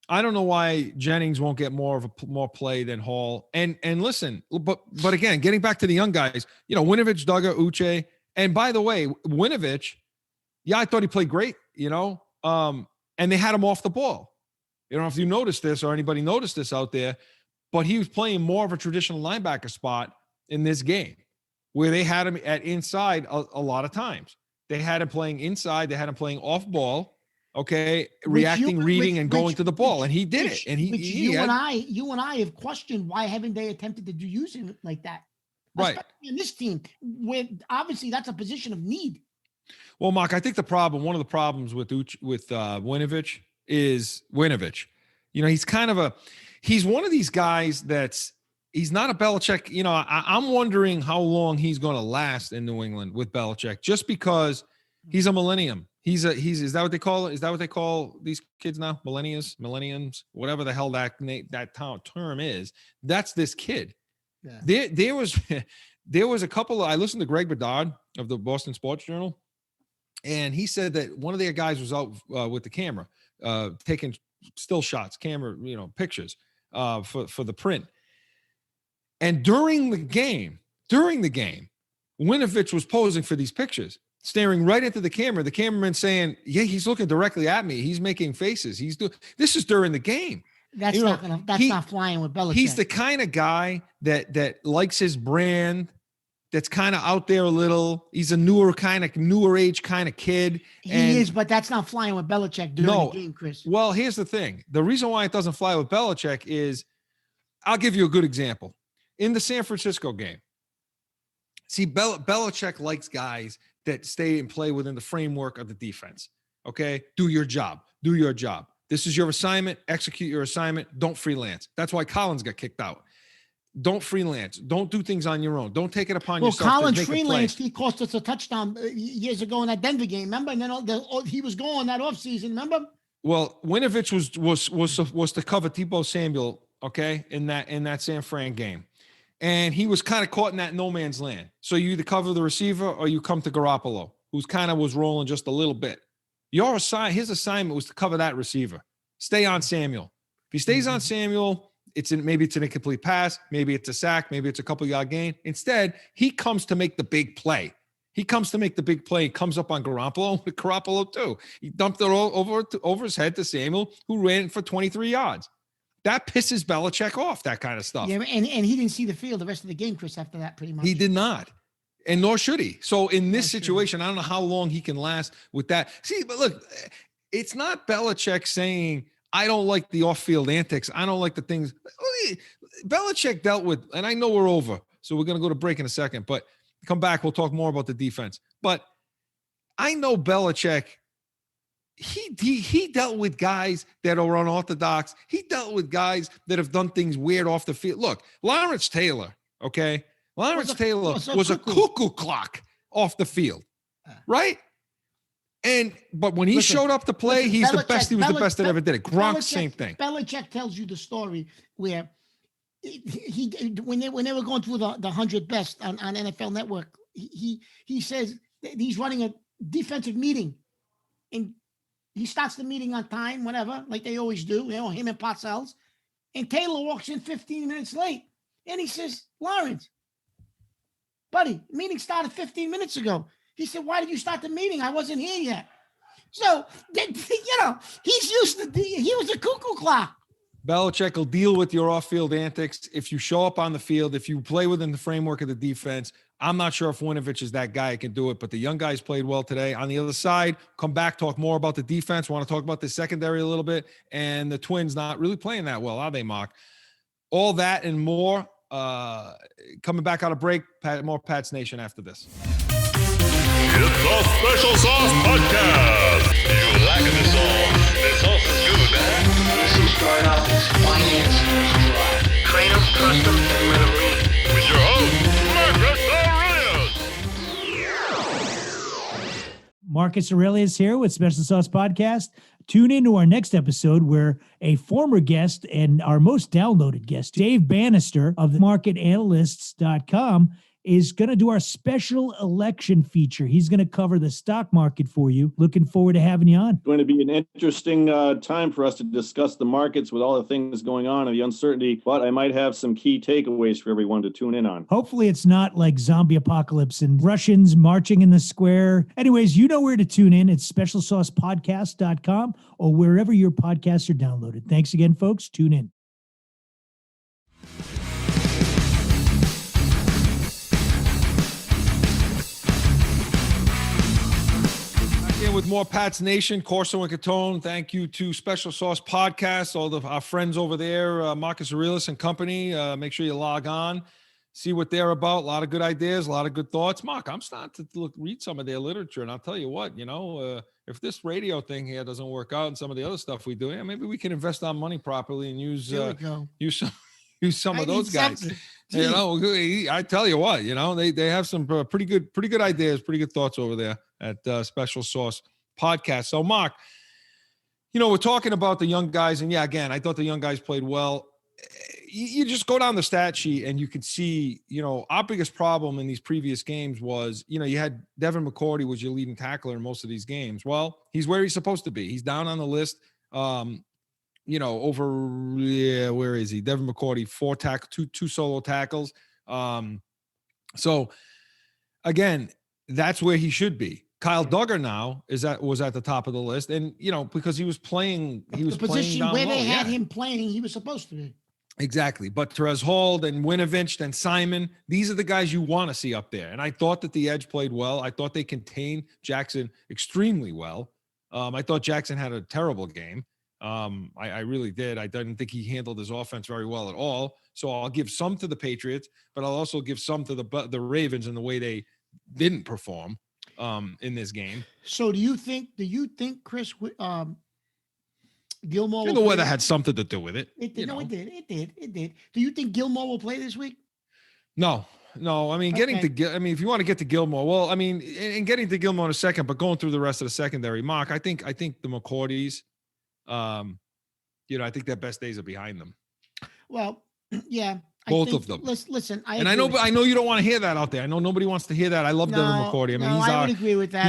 S2: don't know why Jennings won't get more play than Hall. And listen, but again, getting back to the young guys, Winovich, Duggar, Uche. And by the way, Winovich, I thought he played great, and they had him off the ball. I don't know if you noticed this or anybody noticed this out there, but he was playing more of a traditional linebacker spot in this game, where they had him at inside a lot of times. They had him playing inside. They had him playing off ball, reacting, reading, and going to the ball. And he did it. And you and
S3: I have questioned, why haven't they attempted to use him like that?
S2: Right.
S3: Especially in this team, where obviously that's a position of need.
S2: Well, Mark, I think one of the problems with Winovich is Winovich. He's one of these guys he's not a Belichick. I'm wondering how long he's going to last in New England with Belichick, just because he's a millennium. Is that what they call it? Is that what they call these kids now? Millenniums, whatever the hell that term is. That's this kid. There was a couple I listened to Greg Bedard of the Boston Sports Journal, and he said that one of their guys was out with the camera, taking still shots, pictures for the print. And during the game, Winovich was posing for these pictures, staring right into the camera. The cameraman saying, "Yeah, he's looking directly at me. He's making faces. This is during the game."
S3: That's not flying with Belichick.
S2: He's the kind of guy that likes his brand, that's kind of out there a little. He's a newer age kind of kid.
S3: He is, but that's not flying with Belichick during the game, Chris.
S2: Well, here's the thing. The reason why it doesn't fly with Belichick is, I'll give you a good example. In the San Francisco game, see, Belichick likes guys that stay and play within the framework of the defense. Okay? Do your job. This is your assignment. Execute your assignment. Don't freelance. That's why Collins got kicked out. Don't freelance. Don't do things on your own. Don't take it upon yourself.
S3: Well, Collins freelanced. He cost us a touchdown years ago in that Denver game. Remember? And then he was going that offseason. Remember?
S2: Well, Winovich was to cover Deebo Samuel, okay, in that San Fran game. And he was kind of caught in that no man's land. So you either cover the receiver or you come to Garoppolo, who's kind of was rolling just a little bit. His assignment was to cover that receiver. Stay on Samuel. If he stays on Samuel, maybe it's an incomplete pass, maybe it's a sack, maybe it's a couple yard gain. Instead, he comes to make the big play. He comes up on Garoppolo with Garoppolo too. He dumped it all over his head to Samuel, who ran for 23 yards. That pisses Belichick off, that kind of stuff.
S3: Yeah, and he didn't see the field the rest of the game, Chris, after that, pretty much.
S2: He did not. And nor should he. So in this situation, I don't know how long he can last with that. See, but look, it's not Belichick saying, I don't like the off-field antics. I don't like the things. Belichick dealt with, and I know we're over, so we're going to go to break in a second, but come back, we'll talk more about the defense. But I know Belichick, he dealt with guys that are unorthodox. He dealt with guys that have done things weird off the field. Look, Lawrence Taylor, okay? Lawrence Taylor was a cuckoo clock off the field, right? But when he showed up to play, he's the best. He was the best that ever did it. Gronk, same thing.
S3: Belichick tells you the story where when they were going through the 100 best on NFL Network, he says he's running a defensive meeting, and he starts the meeting on time, whatever, like they always do. Him and Parcells, and Taylor walks in 15 minutes late, and he says, "Lawrence, buddy, meeting started 15 minutes ago." He said, "Why did you start the meeting? I wasn't here yet." So, he's used to, he was a cuckoo clock.
S2: Belichick will deal with your off-field antics. If you show up on the field, if you play within the framework of the defense, I'm not sure if Winovich is that guy who can do it, but the young guys played well today. On the other side, come back, talk more about the defense. Want to talk about the secondary a little bit, and the Twins not really playing that well, are they, Mark? All that and more coming back out of break. More Pats Nation after this.
S1: It's the Special Sauce Podcast.
S6: You like the sauce? The sauce is good, huh?
S4: This is start off as finance.
S6: Train them, trust them, and let them lead.
S1: With your host, Marcus Aurelius.
S7: Marcus Aurelius here with Special Sauce Podcast. Tune into our next episode where a former guest and our most downloaded guest, Dave Bannister of marketanalysts.com, is going to do our special election feature. He's going to cover the stock market for you. Looking forward to having you on.
S8: It's going to be an interesting time for us to discuss the markets with all the things going on and the uncertainty, but I might have some key takeaways for everyone to tune in on.
S7: Hopefully it's not like zombie apocalypse and Russians marching in the square. Anyways, you know where to tune in. It's specialsaucepodcast.com or wherever your podcasts are downloaded. Thanks again, folks. Tune in.
S2: With more Pats Nation, Corso and Catone. Thank you to Special Sauce Podcast, all of our friends over there, Marcus Aurelius and company. Make sure you log on, see what they're about. A lot of good ideas, a lot of good thoughts. Mark, I'm starting to read some of their literature, and I'll tell you what, if this radio thing here doesn't work out and some of the other stuff we do, maybe we can invest our money properly and use some of those guys. I tell you what, they have some pretty good ideas, pretty good thoughts over there at Special Sauce Podcast. So, Mark, we're talking about the young guys, and again, I thought the young guys played well. you just go down the stat sheet and you can see, our biggest problem in these previous games was, you had Devin McCourty was your leading tackler in most of these games. Well, he's where he's supposed to be. He's down on the list. Where is he? Devin McCourty, two solo tackles. So again, that's where he should be. Kyle Duggar now was at the top of the list, and because he was playing, the
S3: position
S2: down
S3: where
S2: low.
S3: they had him playing, he was supposed to be.
S2: Exactly. But Terez Hall and Winovich and Simon, these are the guys you want to see up there. And I thought that the edge played well. I thought they contained Jackson extremely well. I thought Jackson had a terrible game. I really did. I didn't think he handled his offense very well at all. So I'll give some to the Patriots, but I'll also give some to the Ravens in the way they didn't perform in this game.
S3: So do you think, Chris, Gilmore?
S2: The weather had something to do with it.
S3: It did. It did. Do you think Gilmore will play this week?
S2: No. I mean, if you want to get to Gilmore, well, I mean, and getting to Gilmore in a second, but going through the rest of the secondary, Mark, I think the McCourtys, I think their best days are behind them.
S3: Well, yeah.
S2: Both of them.
S3: Listen,
S2: I know you don't want to hear that out there. I know nobody wants to hear that. I love Devin McCourty. I mean,
S3: I would agree with that.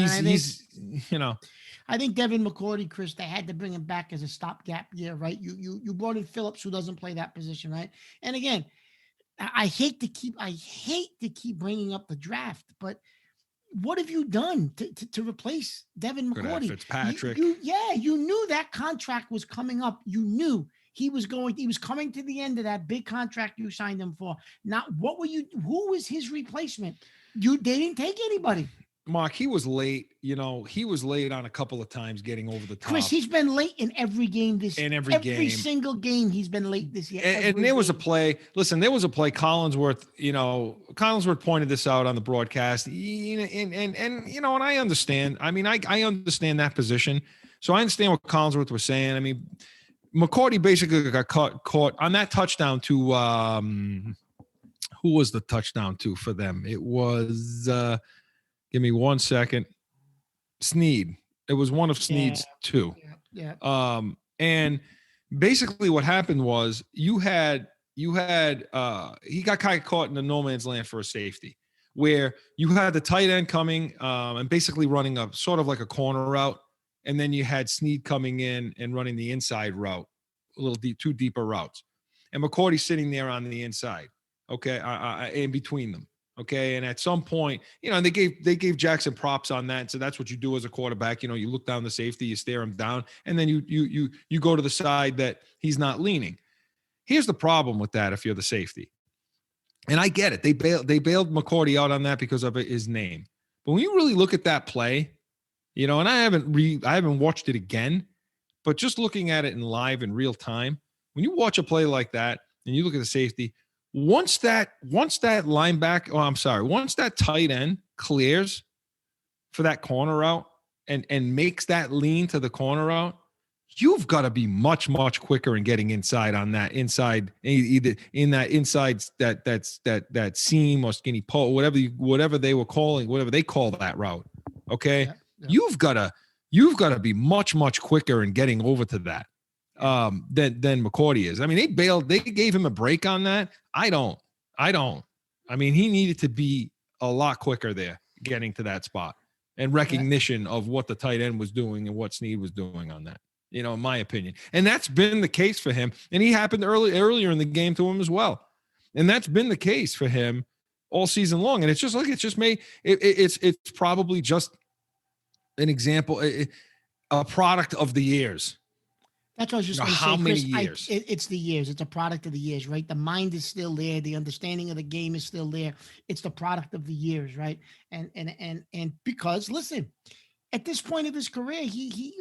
S2: I
S3: think Devin McCourty, Chris, they had to bring him back as a stopgap year, right? You brought in Phillips, who doesn't play that position, right? And again, I hate to keep bringing up the draft, but what have you done to replace Devin McCourty?
S2: Fitzpatrick.
S3: You knew that contract was coming up. You knew he was coming to the end of that big contract you signed him for. Now, who was his replacement? They didn't take anybody.
S2: Mark, he was late. He was late on a couple of times getting over the top.
S3: Chris, he's been late in every game this year. Every single game he's been late this year.
S2: And there was a play. Listen, there was a play. Collinsworth pointed this out on the broadcast. And I understand. I mean, I understand that position. So I understand what Collinsworth was saying. I mean, McCourty basically got caught on that touchdown to who was the touchdown to for them? It was give me 1 second. Sneed. It was one of Sneed's two.
S3: Yeah.
S2: And basically what happened was he got kind of caught in the no man's land for a safety, where you had the tight end coming and basically running a sort of like a corner route. And then you had Sneed coming in and running the inside route, a little two deeper routes. And McCourty sitting there on the inside, okay, in between them. Okay. And at some point, they gave Jackson props on that. So that's what you do as a quarterback. You look down the safety, you stare him down, and then you go to the side that he's not leaning. Here's the problem with that. If you're the safety, and I get it, they bailed McCourty out on that because of his name. But when you really look at that play, and I haven't watched it again, but just looking at it in live in real time, when you watch a play like that and you look at the safety, once that tight end clears for that corner route and makes that lean to the corner route, you've got to be much, much quicker in getting inside on that inside, either in that inside that seam or skinny pole, whatever they call that route. Okay. Yeah. You've got to be much, much quicker in getting over to that than McCourty is. I mean, they gave him a break on that. I don't. I mean, he needed to be a lot quicker there getting to that spot and recognition of what the tight end was doing and what Sneed was doing on that, in my opinion. And that's been the case for him. And he happened earlier in the game to him as well. And that's been the case for him all season long. And it's probably just an example, a product of the years.
S3: That's what I was just going to say.
S2: How many
S3: Chris,
S2: years?
S3: It's the years. It's a product of the years, right? The mind is still there. The understanding of the game is still there. It's the product of the years, right? And because, listen, at this point of his career,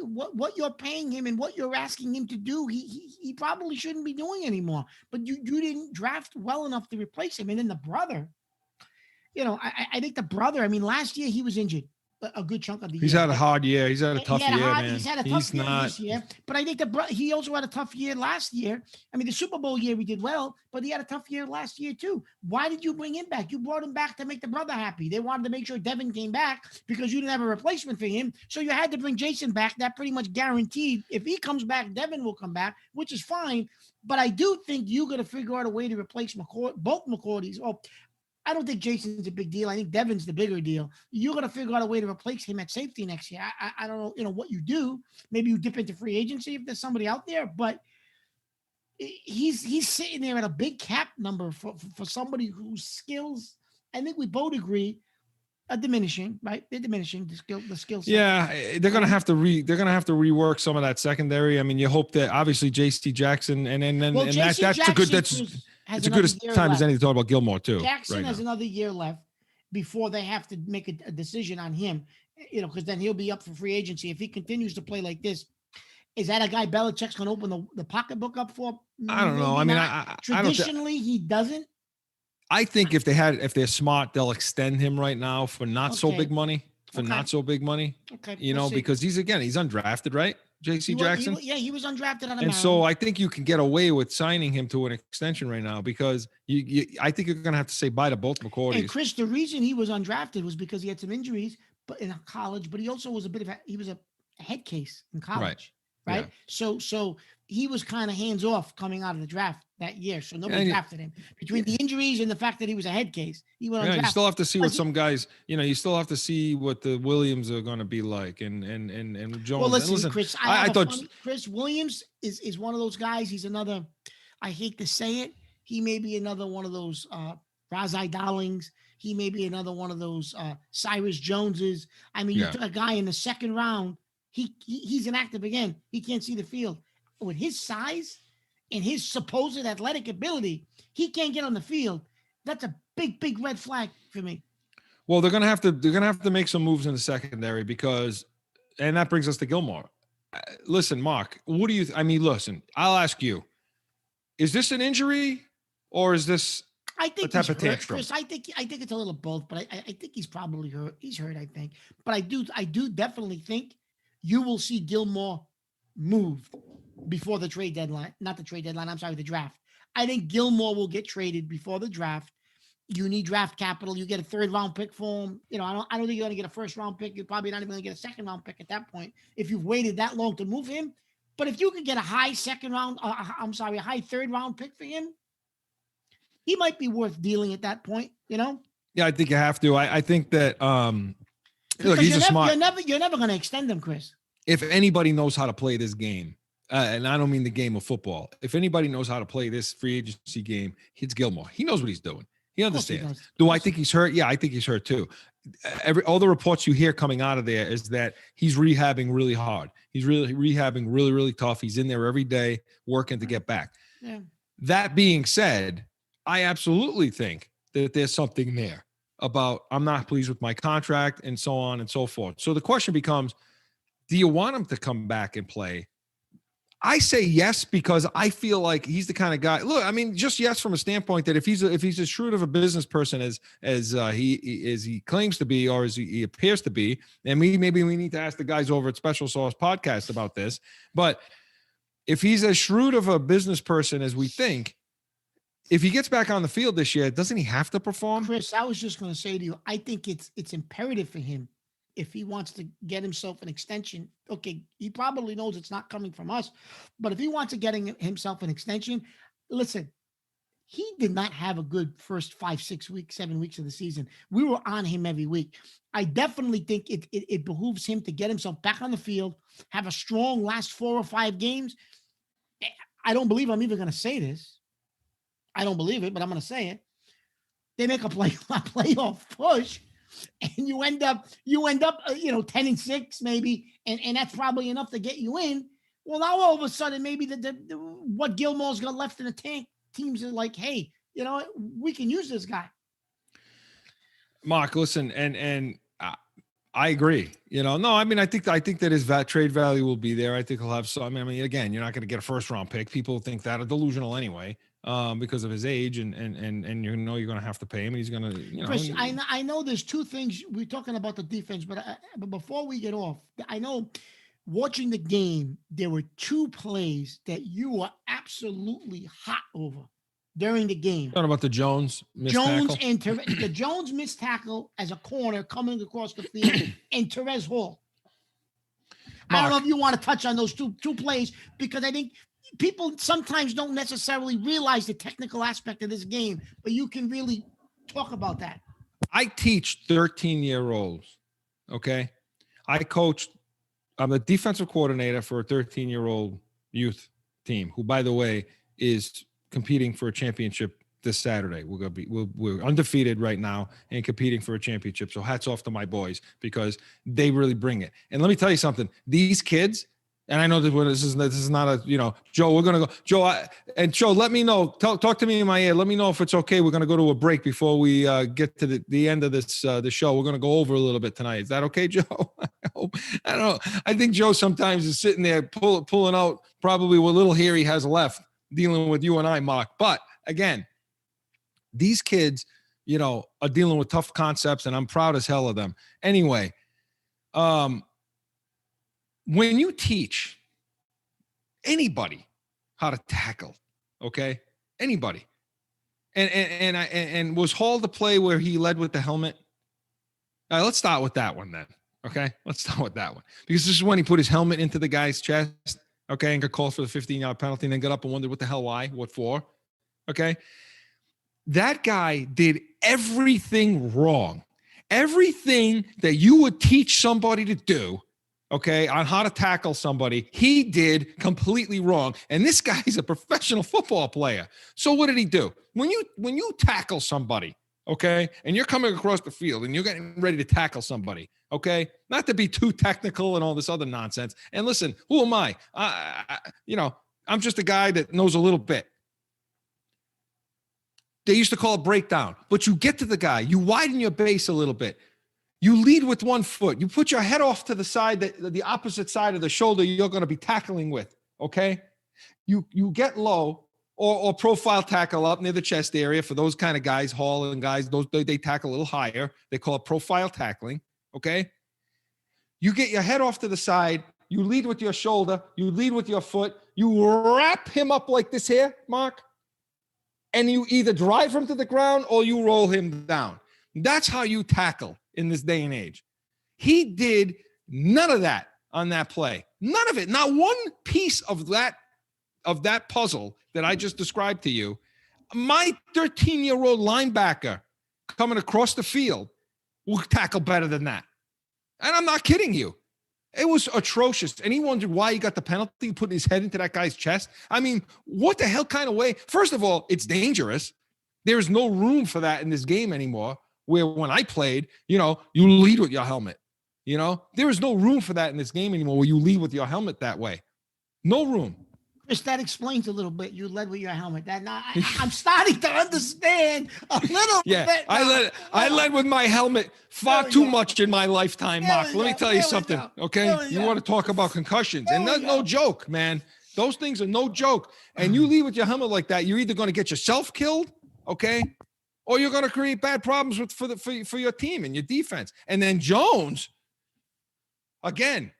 S3: what you're paying him and what you're asking him to do, he probably shouldn't be doing anymore. But you didn't draft well enough to replace him. And then the brother, I think the brother. I mean, last year he was injured. a good chunk of the
S2: He's
S3: year.
S2: had a hard year. He's had a tough year, man.
S3: He's had a tough year this year, but I think he also had a tough year last year. I mean, the Super Bowl year we did well, but he had a tough year last year too. Why did you bring him back? You brought him back to make the brother happy. They wanted to make sure Devin came back because you didn't have a replacement for him, so you had to bring Jason back. That pretty much guaranteed if he comes back, Devin will come back, which is fine. But I do think you're going to figure out a way to replace both McCourties. Oh, I don't think Jason's a big deal. I think Devin's the bigger deal. You're going to figure out a way to replace him at safety next year. I don't know, what you do. Maybe you dip into free agency if there's somebody out there, but he's sitting there at a big cap number for somebody whose skills, I think we both agree, are diminishing, right? They're diminishing the skill set.
S2: Yeah, they're gonna have to rework some of that secondary. I mean, you hope that obviously J.C. Jackson that's a good it's a good time as any to talk about Gilmore too.
S3: Jackson has another year left before they have to make a decision on him, because then he'll be up for free agency. If he continues to play like this, is that a guy Belichick's going to open the pocketbook up for?
S2: I don't know. I mean,
S3: traditionally he doesn't.
S2: I think if they're smart, they'll extend him right now for not so big money. Okay. Because he's undrafted, right? J.C. Jackson.
S3: He was undrafted on a
S2: and so I think you can get away with signing him to an extension right now because I think you're going to have to say bye to both McCourties.
S3: And Chris, the reason he was undrafted was because he had some injuries, but in college, but he also was he was a head case in college, right? Yeah. So he was kind of hands off coming out of the draft that year. So nobody drafted him between the injuries and the fact that he was a head case. He went undrafted.
S2: You still have to see what some guys, you still have to see what the Williams are going to be like and Jones.
S3: Well, listen, Chris, I thought Chris Williams is one of those guys. He's another, I hate to say it, he may be another one of those Razai Dowlings. He may be another one of those Cyrus Joneses. I mean, you took a guy in the second round. He's inactive again. He can't see the field. With his size and his supposed athletic ability, he can't get on the field. That's a big red flag for me.
S2: Well, they're gonna have to make some moves in the secondary and that brings us to Gilmore. Listen, Mark, what do you? Listen, I'll ask you: is this an injury or is this?
S3: I think he's hurt, Chris. I think it's a little both, but I think he's probably hurt. He's hurt, I think. But I do definitely think you will see Gilmore moved before the trade deadline. Not the trade deadline. I'm sorry, the draft. I think Gilmore will get traded before the draft. You need draft capital. You get a third round pick for him. I don't think you're going to get a first round pick. You're probably not even going to get a second round pick at that point if you've waited that long to move him. But if you can get a high a high third round pick for him, he might be worth dealing at that point. Yeah,
S2: I think you have to. I think that look, he's smart.
S3: You're never going to extend him, Chris.
S2: If anybody knows how to play this game, and I don't mean the game of football, if anybody knows how to play this free agency game, it's Gilmore. He knows what he's doing. He understands. Do I think he's hurt? Yeah, I think he's hurt too. All the reports you hear coming out of there is that he's rehabbing really hard. He's really rehabbing really, really tough. He's in there every day working to get back. Yeah. That being said, I absolutely think that there's something there about I'm not pleased with my contract and so on and so forth. So the question becomes, do you want him to come back and play? I say yes, because I feel like he's the kind of guy. Look, just yes from a standpoint that if he's as shrewd of a business person as he claims to be, or as he appears to be, and maybe we need to ask the guys over at Special Sauce Podcast about this. But if he's as shrewd of a business person as we think, if he gets back on the field this year, doesn't he have to perform?
S3: Chris, I was just going to say to you, I think it's imperative for him. If he wants to get himself an extension, okay, he probably knows it's not coming from us, but if he wants to get himself an extension, listen, he did not have a good first 5, 6 weeks, 7 weeks of the season. We were on him every week. I definitely think it behooves him to get himself back on the field, have a strong last 4 or 5 games. I don't believe I'm even going to say this. I don't believe it, but I'm going to say it. They make a playoff push. And you end up 10-6 maybe, and that's probably enough to get you in. Well, now all of a sudden, maybe what Gilmore's got left in the tank, teams are like, hey, we can use this guy.
S2: Mark, listen, and I agree. I think that his trade value will be there. I think he'll have some. Again, you're not going to get a first round pick. People think that are delusional anyway. because of his age, and you know you're going to have to pay him. And he's going to, you know.
S3: Chris, I know there's two things we're talking about the defense, but before we get off, I know watching the game, there were two plays that you were absolutely hot over during the game.
S2: Talking about the Jones missed tackle?
S3: And the Jones missed tackle as a corner coming across the field, and Therese Hall. I don't know if you want to touch on those two plays, because I think people sometimes don't necessarily realize the technical aspect of this game, but you can really talk about that.
S2: I teach 13-year-olds. Okay. I'm the defensive coordinator for a 13-year-old youth team, who, by the way, is competing for a championship this Saturday. We're undefeated right now and competing for a championship. So hats off to my boys, because they really bring it. And let me tell you something, these kids, and I know that this is not a, you know, Joe, we're going to go, Joe, let me know, talk to me in my ear. Let me know if it's okay. We're going to go to a break before we get to the end of this, the show. We're going to go over a little bit tonight. Is that okay, Joe? I don't know. I think Joe sometimes is sitting there pulling out probably what little hair he has left, dealing with you and I, Mark. But again, these kids, you know, are dealing with tough concepts, and I'm proud as hell of them. Anyway, when you teach anybody how to tackle, okay, anybody, and was Hall the play where he led with the helmet? All right, let's start with that one then. Okay, let's start with that one, because this is when he put his helmet into the guy's chest, okay, and got called for the 15-yard penalty, and then got up and wondered what the hell, why, what for, okay? That guy did everything wrong. Everything that you would teach somebody to do, okay, on how to tackle somebody, he did completely wrong. And this guy's a professional football player. So what did he do? When you tackle somebody, okay, and you're coming across the field and you're getting ready to tackle somebody, okay, not to be too technical and all this other nonsense. And listen, who am I? I'm just a guy that knows a little bit. They used to call it breakdown, but you get to the guy, you widen your base a little bit. You lead with one foot. You put your head off to the side, the opposite side of the shoulder you're going to be tackling with, okay? You get low or profile tackle up near the chest area for those kind of guys, Hall and guys, they tackle a little higher. They call it profile tackling, okay? You get your head off to the side. You lead with your shoulder. You lead with your foot. You wrap him up like this here, Mark, and you either drive him to the ground or you roll him down. That's how you tackle in this day and age. He did none of that on that play. None of it. Not one piece of that puzzle that I just described to you. My 13-year-old linebacker coming across the field will tackle better than that. And I'm not kidding you. It was atrocious. And he wondered why he got the penalty, putting his head into that guy's chest. I mean, what the hell kind of way? First of all, it's dangerous. There's no room for that in this game anymore, where when I played, you lead with your helmet. There is no room for that in this game anymore, where you lead with your helmet that way. No room.
S3: Chris, that explains a little bit. You led with your helmet. I'm starting to understand a little bit.
S2: Yeah, I led with my helmet far too much in my lifetime, Mark. Let me tell you something, okay? You want to talk about concussions, and that's no joke, man. Those things are no joke. And you lead with your helmet like that, you're either going to get yourself killed, okay, or you're going to create bad problems for your team and your defense. And then Jones, again,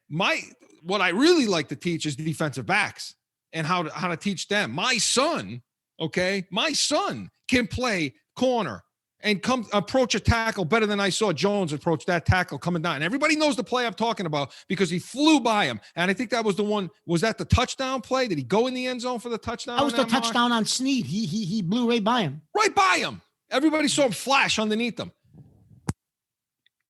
S2: what I really like to teach is defensive backs. And how to teach them. My son can play corner and come approach a tackle better than I saw Jones approach that tackle coming down. And everybody knows the play I'm talking about because he flew by him. And I think that was the one. Was that the touchdown play? Did he go in the end zone for the touchdown?
S3: That was the touchdown on Snead. He blew right by him.
S2: Right by him. Everybody saw him flash underneath him.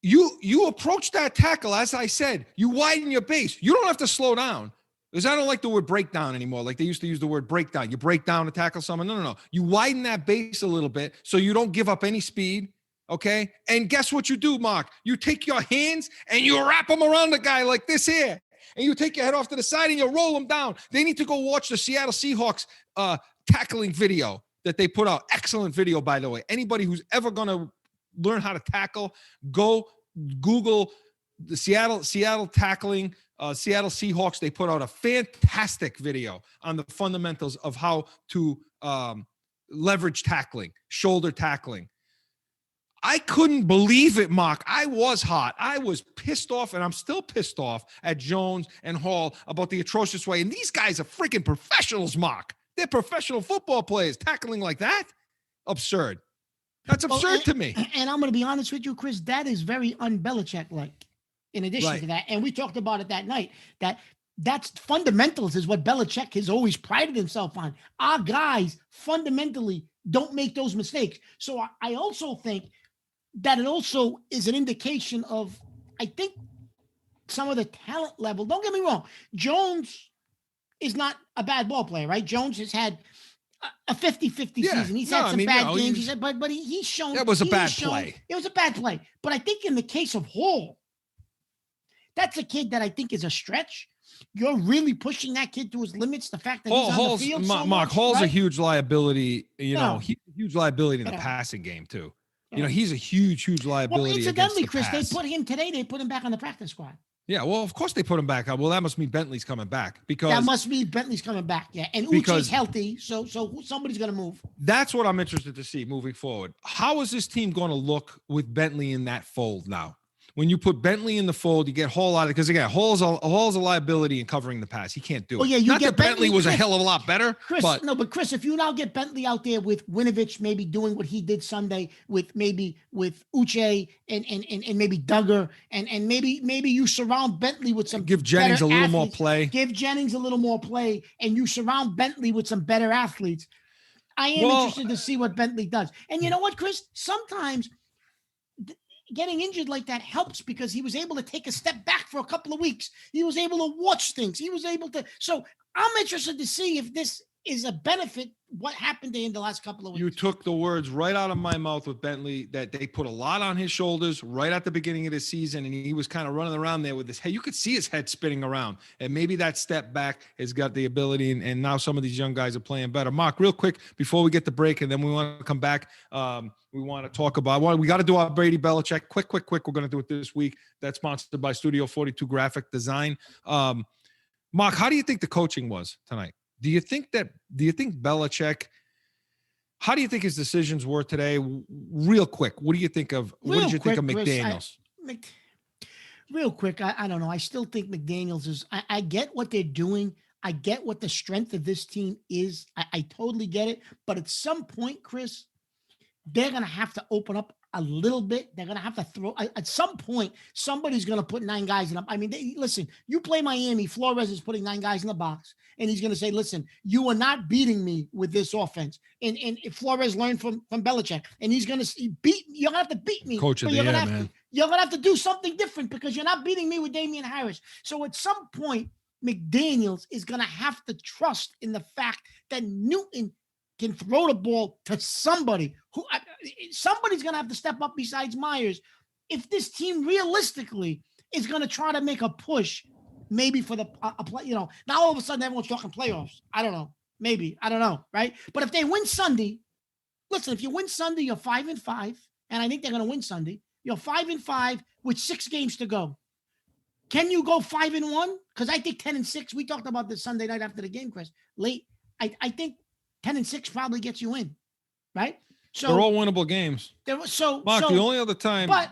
S2: You approach that tackle, as I said. You widen your base. You don't have to slow down. Because I don't like the word breakdown anymore. Like they used to use the word breakdown. You break down to tackle someone. No. You widen that base a little bit so you don't give up any speed, okay? And guess what you do, Mark? You take your hands and you wrap them around the guy like this here. And you take your head off to the side and you roll them down. They need to go watch the Seattle Seahawks tackling video that they put out. Excellent video, by the way. Anybody who's ever going to learn how to tackle, go Google the Seattle tackling Seattle Seahawks. They put out a fantastic video on the fundamentals of how to leverage tackling, shoulder tackling. I couldn't believe it, Mark. I was hot. I was pissed off, and I'm still pissed off at Jones and Hall about the atrocious way. And these guys are freaking professionals, Mark. They're professional football players. Tackling like that? Absurd. That's absurd to me.
S3: And I'm going to be honest with you, Chris, that is very un-Belichick-like, in addition to that. And we talked about it that night, that's fundamentals is what Belichick has always prided himself on. Our guys fundamentally don't make those mistakes. So I also think that it also is an indication of, I think, some of the talent level. Don't get me wrong. Jones is not a bad ball player, right? Jones has had a 50-50 season. He's had some bad games. He said, but he's shown
S2: that was a bad play.
S3: It was a bad play. But I think in the case of Hall, that's a kid that I think is a stretch. You're really pushing that kid to his limits. The fact that he's on the field so
S2: Mark,
S3: much,
S2: Hall's
S3: right?
S2: a huge liability. He's a huge liability in the passing game too. He's a huge liability.
S3: Well, incidentally,
S2: Chris,
S3: they put him today. They put him back on the practice squad.
S2: Yeah, well, of course they put him back. Well, that must mean Bentley's coming back because
S3: that must mean Bentley's coming back. Yeah, and Uche's healthy, so somebody's going to move.
S2: That's what I'm interested to see moving forward. How is this team going to look with Bentley in that fold now? When you put Bentley in the fold, you get Hall out of it because again, Hall's a liability in covering the pass. He can't do it.
S3: Oh, yeah,
S2: Not that Bentley was a hell of a lot better,
S3: Chris. But Chris, if you now get Bentley out there with Winovich, maybe doing what he did Sunday with Uche and maybe Duggar, and maybe you surround Bentley with some
S2: give Jennings a little more play.
S3: Give Jennings a little more play, and you surround Bentley with some better athletes. I am interested to see what Bentley does. And you know what, Chris? Sometimes getting injured like that helps because he was able to take a step back for a couple of weeks. He was able to watch things. He was able to. So I'm interested to see if this is a benefit. What happened to him the last couple of weeks?
S2: You took the words right out of my mouth with Bentley that they put a lot on his shoulders right at the beginning of the season. And he was kind of running around there with his head. You could see his head spinning around. And maybe that step back has got the ability. And now some of these young guys are playing better. Mark, real quick, before we get the break, and then we want to come back. We want to talk about, we got to do our Brady Belichick. Quick. We're going to do it this week. That's sponsored by Studio 42 Graphic Design. Mark, how do you think the coaching was tonight? Do you think Belichick, how do you think his decisions were today? Real quick, what do you think of, what did you think of McDaniels?
S3: Real quick, I don't know. I still think McDaniels is, I get what they're doing. I get what the strength of this team is. I totally get it. But at some point, Chris, they're going to have to open up a little bit. They're going to have to throw at some point. Somebody's going to put 9 guys in up. I mean, listen, you play Miami, Flores is putting 9 guys in the box, and he's going to say, listen, you are not beating me with this offense. And if Flores learned from Belichick, and he's going to beat, you're going to have to beat me.
S2: Coach of the year, man.
S3: You're going to have to do something different because you're not beating me with Damian Harris. So at some point, McDaniels is going to have to trust in the fact that Newton can throw the ball to somebody who somebody's going to have to step up besides Myers. If this team realistically is going to try to make a push, maybe for the play, now all of a sudden everyone's talking playoffs. I don't know. Maybe, I don't know. Right. But if they win Sunday, listen, if you win Sunday, you're 5-5. And I think they're going to win Sunday. You're 5-5 with 6 games to go. Can you go 5-1? Because I think 10-6. We talked about this Sunday night after the game, Chris. Late. I think 10-6 probably gets you in, right? So
S2: they're all winnable games.
S3: Mark,
S2: the only other time.
S3: But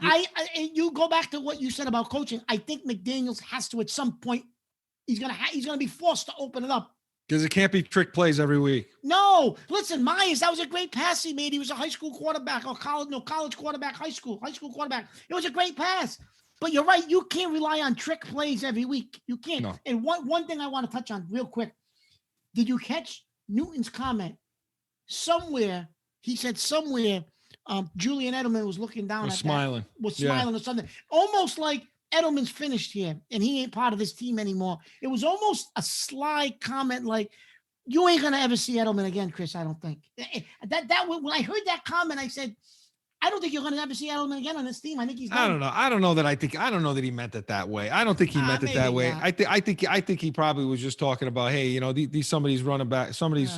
S3: you go back to what you said about coaching. I think McDaniels has to at some point. He's gonna be forced to open it up
S2: because it can't be trick plays every week.
S3: No, listen, Myers, that was a great pass he made. He was a high school quarterback or college quarterback, high school quarterback. It was a great pass. But you're right. You can't rely on trick plays every week. You can't. No. And one thing I want to touch on real quick. Did you catch Newton's comment? Somewhere, he said Julian Edelman was looking down
S2: smiling.
S3: Was smiling or something. Almost like Edelman's finished here and he ain't part of this team anymore. It was almost a sly comment like, you ain't going to ever see Edelman again, Chris, I don't think. When I heard that comment, I said, I don't think you're going to ever see Edelman again on this team. I think he's done.
S2: I don't know. I don't know that he meant it that way. I don't think he meant it that way. I think he probably was just talking about, hey, these somebody's running back, somebody's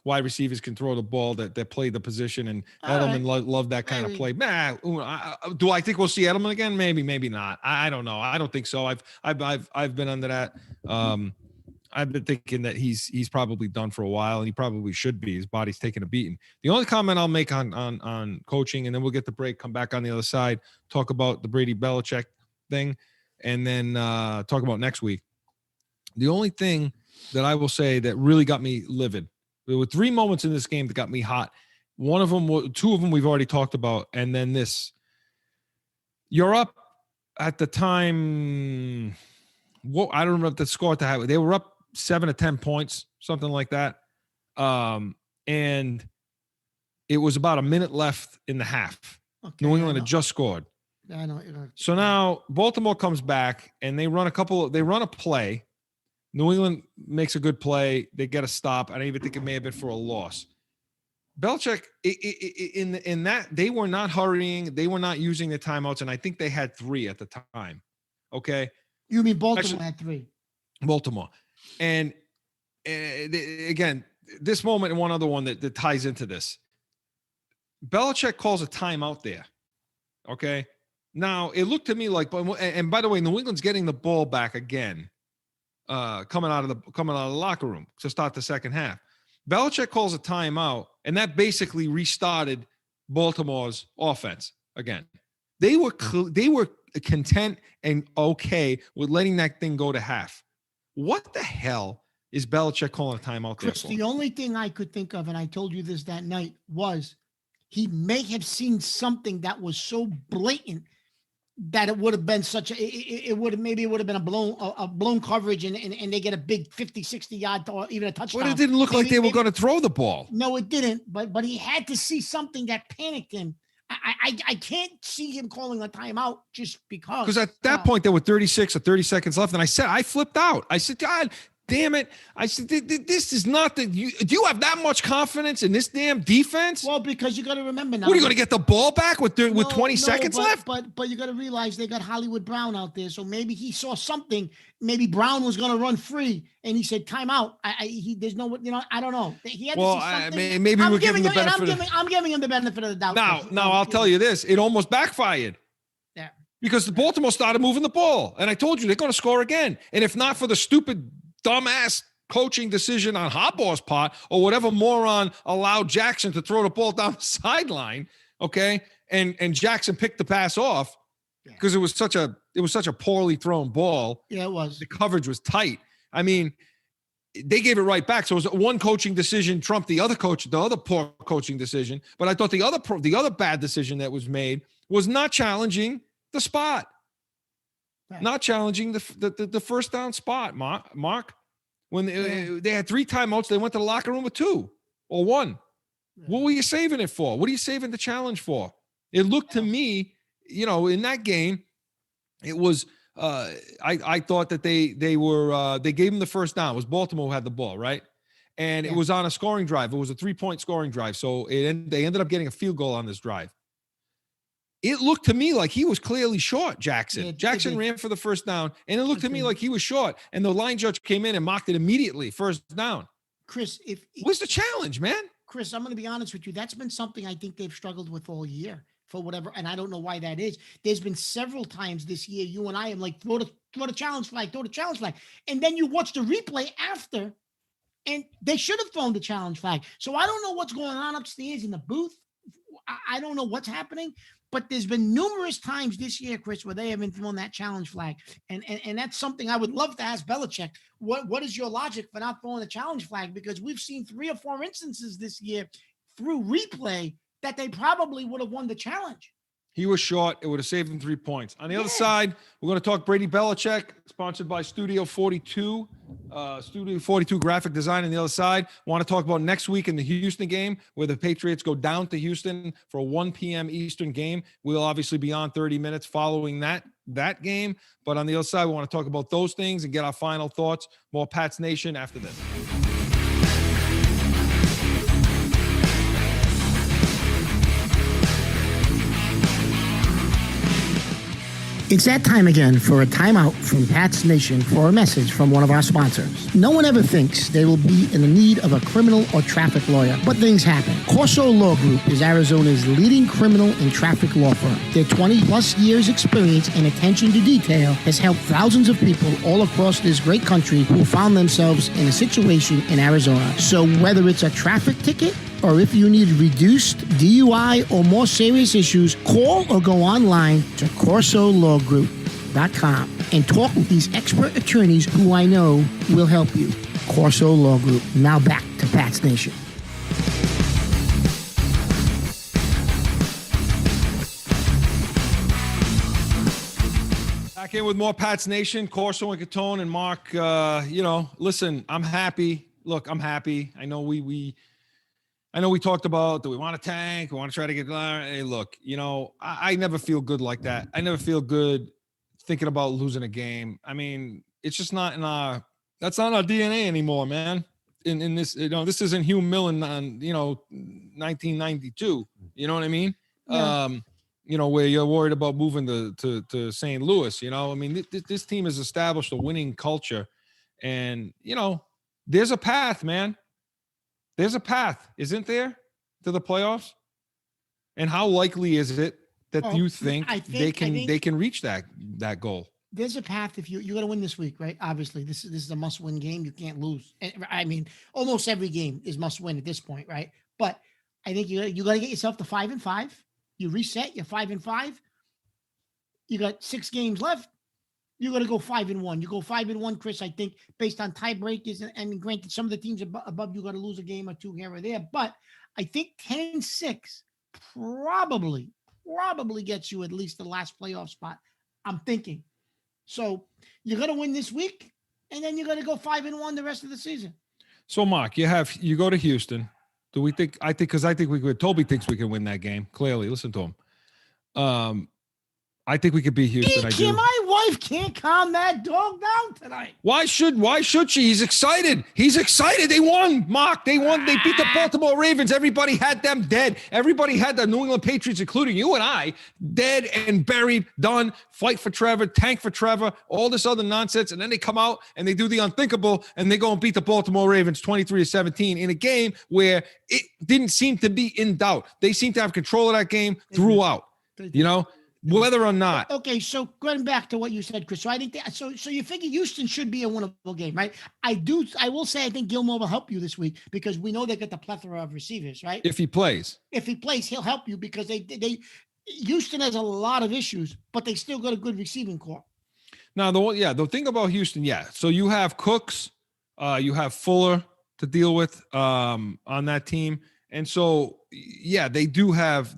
S2: wide receivers can throw the ball that play the position, and Edelman loved that kind of play. Do I think we'll see Edelman again? Maybe not. I don't know. I don't think so. I've been under that. I've been thinking that he's probably done for a while, and he probably should be. His body's taking a beating. The only comment I'll make on coaching, and then we'll get the break, come back on the other side, talk about the Brady Belichick thing, and then talk about next week. The only thing that I will say that really got me livid, there were 3 moments in this game that got me hot. One of them, 2 of them we've already talked about, and then this. You're up at the time. I don't remember the score at the high. They were up 7 to 10 points, something like that. And it was about a minute left in the half.
S3: Okay,
S2: New England had just scored.
S3: I know.
S2: So now Baltimore comes back and they run a play. New England makes a good play. They get a stop. I don't even think it may have been for a loss. Belichick, in that, they were not hurrying. They were not using the timeouts. And I think they had 3 at the time. Okay.
S3: You mean Baltimore had 3?
S2: Baltimore. And again, this moment and one other one that ties into this. Belichick calls a timeout there. Okay. Now it looked to me like, and by the way, New England's getting the ball back again, coming out of the locker room to start the second half. Belichick calls a timeout, and that basically restarted Baltimore's offense again. They were content and okay with letting that thing go to half. What the hell is Belichick calling a timeout there
S3: Chris,
S2: for?
S3: the only thing I could think of, and I told you this that night, was he may have seen something that was so blatant that it would have been it would have been a blown coverage and they get a big 50, 60 yard or even a touchdown.
S2: But it didn't look like they were going to throw the ball.
S3: No, it didn't. But he had to see something that panicked him. I can't see him calling a timeout just because.
S2: Because at that point, there were 36 or 30 seconds left. And I flipped out. I said, God damn it. I said, this is not do you have that much confidence in this damn defense?
S3: Well, because you got to remember now.
S2: What, are you going to get the ball back with 20 seconds left?
S3: But you got to realize they got Hollywood Brown out there. So maybe he saw something. Maybe Brown was going to run free. And he said, timeout. There's no, I don't know. He had to see something.
S2: Maybe we're giving the benefit.
S3: I'm giving him the benefit of the doubt.
S2: Now I'll tell you this. It almost backfired.
S3: Yeah.
S2: Because the Baltimore started moving the ball. And I told you, they're going to score again. And if not for the stupid, dumbass coaching decision on Harbaugh's part or whatever moron allowed Jackson to throw the ball down the sideline, okay? And Jackson picked the pass off because it was such a poorly thrown ball.
S3: Yeah, it was.
S2: The coverage was tight. I mean, they gave it right back. So it was one coaching decision trumped the other poor coaching decision. But I thought the other bad decision that was made was not challenging the spot. Right. Not challenging the first down spot, Mark. When they had 3 timeouts, they went to the locker room with 2 or 1. Yeah. What were you saving it for? What are you saving the challenge for? It looked to me, in that game, it was I thought that they gave them the first down. It was Baltimore who had the ball, right? And it was on a scoring drive. It was a 3-point scoring drive. So they ended up getting a field goal on this drive. It looked to me like he was clearly short, Jackson. Yeah, Jackson ran for the first down, and it looked to me like he was short. And the line judge came in and mocked it immediately, first down.
S3: Chris,
S2: what's the challenge, man?
S3: Chris, I'm going to be honest with you. That's been something I think they've struggled with all year for whatever, and I don't know why that is. There's been several times this year you and I am like, throw the challenge flag, and then you watch the replay after, and they should have thrown the challenge flag. So I don't know what's going on upstairs in the booth. I don't know what's happening. But there's been numerous times this year, Chris, where they haven't thrown that challenge flag. And that's something I would love to ask Belichick. What is your logic for not throwing a challenge flag? Because we've seen 3 or 4 instances this year through replay that they probably would have won the challenge.
S2: He was short. It would have saved him 3 points. On the other side, we're going to talk Brady Belichick, sponsored by Studio 42. Studio 42 graphic design on the other side. Want to talk about next week in the Houston game where the Patriots go down to Houston for a 1 p.m. Eastern game. We'll obviously be on 30 minutes following that game. But on the other side, we want to talk about those things and get our final thoughts. More Pats Nation after this.
S3: It's that time again for a timeout from Pat's Nation for a message from one of our sponsors. No one ever thinks they will be in the need of a criminal or traffic lawyer, but things happen. CORSO Law Group is Arizona's leading criminal and traffic law firm. Their 20-plus years experience and attention to detail has helped thousands of people all across this great country who found themselves in a situation in Arizona. So whether it's a traffic ticket, or if you need reduced DUI or more serious issues, call or go online to CorsoLawGroup.com and talk with these expert attorneys who I know will help you. Corso Law Group. Now back to Pat's Nation.
S2: Back in with more Pat's Nation, Corso and Catone and Mark. Listen, I'm happy. Look, I'm happy. I know we talked about, do we want to tank? We want to try to get, hey, look, I never feel good like that. I never feel good thinking about losing a game. I mean, it's just not that's not our DNA anymore, man. In this, this isn't Hugh Millen on, 1992. You know what I mean? Yeah. Where you're worried about moving to St. Louis, I mean, this team has established a winning culture and, there's a path, man. There's a path, isn't there, to the playoffs? And how likely is it that you think they can reach that goal?
S3: There's a path if you got to win this week, right? Obviously, this is a must-win game. You can't lose. I mean, almost every game is must-win at this point, right? But I think you got to get yourself to 5-5. You reset. You're 5-5. You got 6 games left. You got to go 5-1. You go 5-1, Chris. I think based on tiebreakers, and granted, some of the teams above you got to lose a game or two here or there, but I think 10-6 probably gets you at least the last playoff spot. I'm thinking. So you're gonna win this week, and then you're gonna go 5-1 the rest of the season.
S2: So, Mark, you go to Houston. Do we think? I think we could. Toby thinks we can win that game. Clearly, listen to him. I think we could beat Houston.
S3: My wife can't calm that dog down tonight.
S2: Why should she? He's excited. They won, Mark. They won. They beat the Baltimore Ravens. Everybody had them dead. Everybody had the New England Patriots, including you and I, dead and buried, done. Fight for Trevor, tank for Trevor, all this other nonsense. And then they come out and they do the unthinkable and they go and beat the Baltimore Ravens 23-17 in a game where it didn't seem to be in doubt. They seemed to have control of that game throughout, whether or not.
S3: Okay, so going back to what you said, Chris. So I think so you figure Houston should be a winnable game, right? I will say I think Gilmore will help you this week because we know they got the plethora of receivers, right?
S2: If he plays,
S3: he'll help you because Houston has a lot of issues, but they still got a good receiving corps.
S2: Now, the thing about Houston, so you have Cooks, you have Fuller to deal with on that team, and so they do have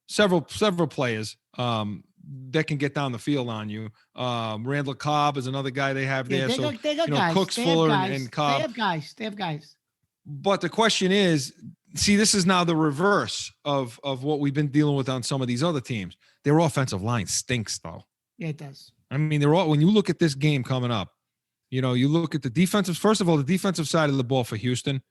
S2: several players that can get down the field on you. Randall Cobb is another guy they have there.
S3: They got guys.
S2: Cooks, Fuller, and Cobb.
S3: They have guys.
S2: But the question is, see, this is now the reverse of what we've been dealing with on some of these other teams. Their offensive line stinks, though.
S3: Yeah, it does.
S2: I mean, when you look at this game coming up, you look at the defensive. First of all, the defensive side of the ball for Houston,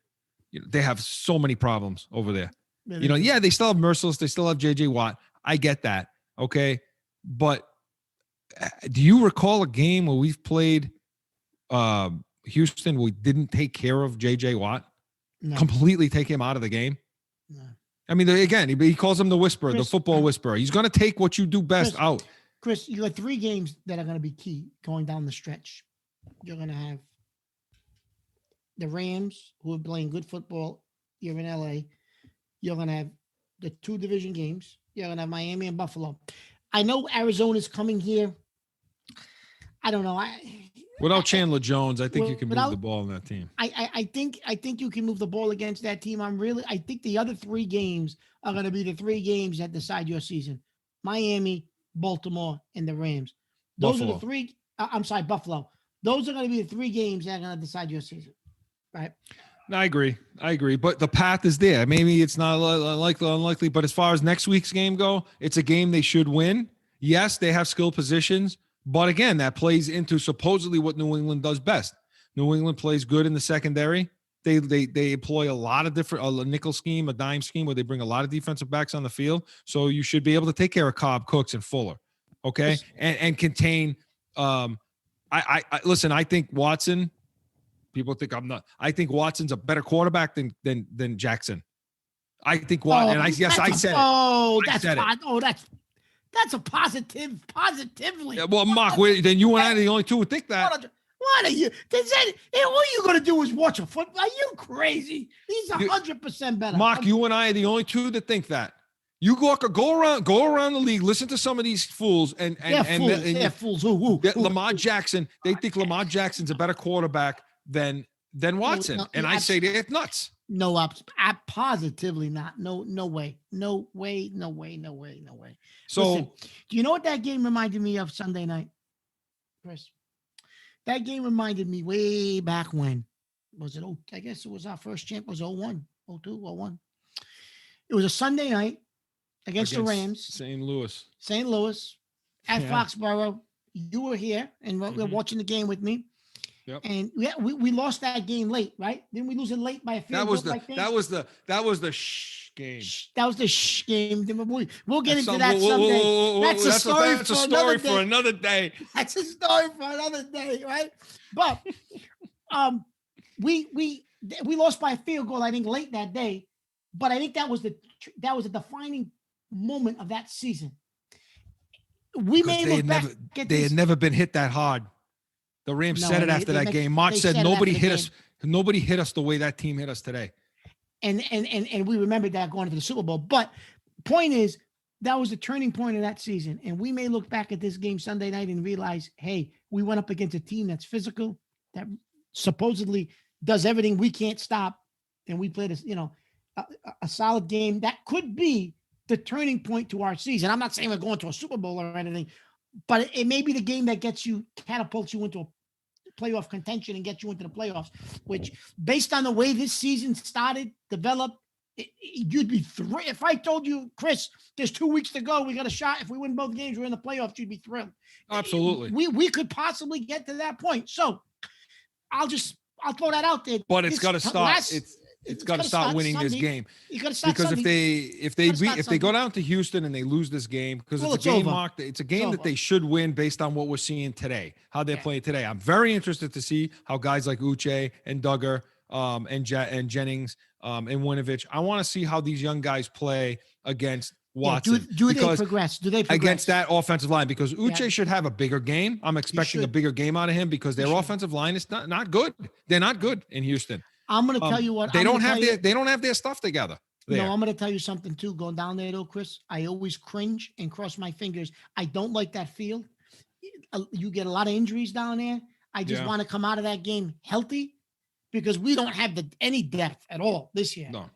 S2: they have so many problems over there. They still have Merciless. They still have J.J. Watt. I get that. Okay. But do you recall a game where we've played Houston where we didn't take care of J.J. Watt? No. Completely take him out of the game? No. I mean, again, he calls him the whisperer, the football whisperer. He's going to take what you do best out.
S3: Chris, you got 3 games that are going to be key going down the stretch. You're going to have the Rams, who are playing good football. You're in L.A., you're going to have the 2 division games. You're going to have Miami and Buffalo. I know Arizona's coming here. I don't know.
S2: Without Chandler Jones, I think you can move the ball on that team.
S3: I think you can move the ball against that team. I think the other 3 games are going to be the 3 games that decide your season. Miami, Baltimore, and the Rams. Those are the 3. Buffalo. Those are going to be the 3 games that are going to decide your season. Right?
S2: I agree. But the path is there. Maybe it's not unlikely, but as far as next week's game go, it's a game they should win. Yes, they have skill positions, but again, that plays into supposedly what New England does best. New England plays good in the secondary. They employ a lot of different a nickel scheme, a dime scheme where they bring a lot of defensive backs on the field. So you should be able to take care of Cobb, Cooks, and Fuller, okay, and contain. I listen. I think Watson. People think I'm not. I think Watson's a better quarterback than Jackson. I think Watson. And I said it.
S3: That's a positively.
S2: Yeah, well, Mark, then you and I are the only two who think that.
S3: What are you? All you're going to do is watch a football. Are you crazy? He's 100% better.
S2: Mark, you and I are the only two that think that. You go around the league, listen to some of these fools, and
S3: they're fools. Who?
S2: Lamar Jackson. They think Lamar Jackson's a better quarterback than Watson, and I say they're nuts.
S3: No, positively not. No way.
S2: So,
S3: listen, do you know what that game reminded me of Sunday night, Chris? That game reminded me way back when. Was it? I guess it was our first champ. Was 01, 02, 01. It was a Sunday night against the Rams.
S2: St. Louis
S3: at Foxborough. You were here and we're watching the game with me.
S2: Yep.
S3: And we lost that game late, right? Didn't we lose it late by a field goal?
S2: That was the shh game.
S3: That was the shh game. We'll get into that someday. That's a story for another day. That's a story for another day, right? But we lost by a field goal, I think, late that day. But I think that was a defining moment of that season. We may look back.
S2: They had never been hit that hard. The Rams said it after that game. Mark said nobody hit us. Nobody hit us the way that team hit us today.
S3: And we remembered that going into the Super Bowl. But point is, that was the turning point of that season. And we may look back at this game Sunday night and realize, hey, we went up against a team that's physical, that supposedly does everything we can't stop, and we played a solid game that could be the turning point to our season. I'm not saying we're going to a Super Bowl or anything, but it may be the game that catapults you into a playoff contention and gets you into the playoffs, which, based on the way this season started, developed, you'd be thrilled. If I told you, Chris, there's 2 weeks to go, we got a shot. If we win both games, we're in the playoffs, you'd be thrilled.
S2: Absolutely.
S3: We could possibly get to that point. So I'll throw that out there.
S2: But it's got to start. It's got to start winning
S3: Sunday.
S2: this game.
S3: You got to start
S2: because
S3: Sunday.
S2: if they go down to Houston and they lose this game, because it's a game, Mark, it's a game that they should win based on what we're seeing today, how they're playing today. I'm very interested to see how guys like Uche and Duggar and Jennings and Winovich, I want to see how these young guys play against Watson.
S3: Do they progress?
S2: Against that offensive line? Because Uche should have a bigger game. I'm expecting a bigger game out of him because their offensive line is not good. They're not good in Houston.
S3: I'm going to tell you what
S2: they don't have their stuff together. There.
S3: No, I'm going to tell you something too. Going down there though, Chris, I always cringe and cross my fingers. I don't like that field. You get a lot of injuries down there. I just want to come out of that game healthy because we don't have any depth at all this year.
S2: No.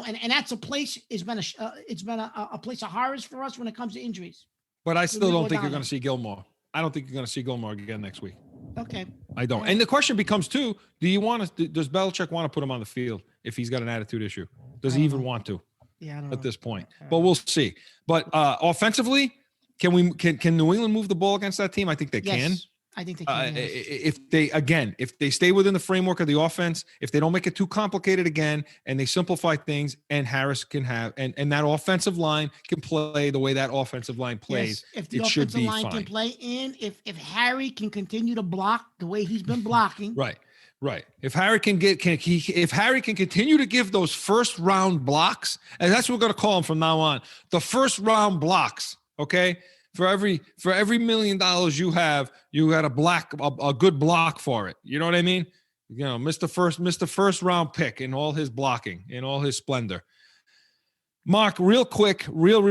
S3: And that's a place. It's been a place of horrors for us when it comes to injuries.
S2: But I still don't think you're going to see Gilmore. I don't think you're going to see Gilmore again next week.
S3: Okay.
S2: I don't. And the question becomes too, does Belichick want to put him on the field if he's got an attitude issue? Does he even want to?
S3: Yeah, I don't
S2: at
S3: know.
S2: this point. But we'll see. But offensively, can New England move the ball against that team? I think they can.
S3: I think they can.
S2: If they stay within the framework of the offense, if they don't make it too complicated again, and they simplify things, and Harris can have, and that offensive line can play the way that offensive line plays,
S3: if the offensive line can play, and if Harry can continue to block the way he's been blocking,
S2: right. If Harry can continue to give those first round blocks, and that's what we're going to call them from now on, the first round blocks, okay. For every $1 million you have, you got a good block for it. You know what I mean? Mr. First round pick in all his blocking, in all his splendor. Mark, real quick. Brady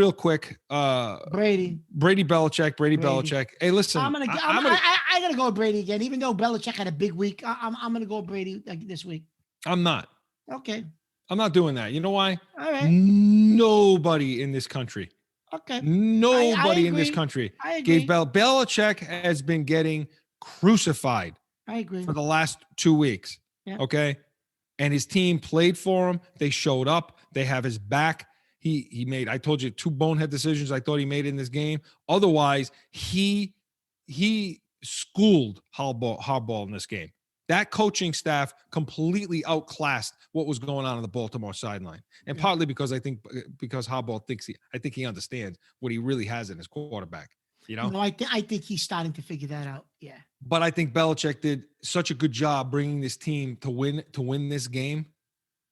S2: Belichick. Hey, listen,
S3: I gotta go with Brady again. Even though Belichick had a big week, I'm gonna go with Brady this week.
S2: I'm not.
S3: Okay.
S2: I'm not doing that. You know why?
S3: All right.
S2: Nobody in this country.
S3: Okay.
S2: Nobody in this country gave Belichick has been getting crucified.
S3: I agree.
S2: For the last 2 weeks.
S3: Yeah.
S2: Okay. And his team played for him. They showed up. They have his back. He made, I told you, 2 bonehead decisions I thought he made in this game. Otherwise, he schooled Harbaugh in this game. That coaching staff completely outclassed what was going on the Baltimore sideline, and partly because because Harbaugh I think he understands what he really has in his quarterback.
S3: No, I think he's starting to figure that out. Yeah.
S2: But I think Belichick did such a good job bringing this team to win this game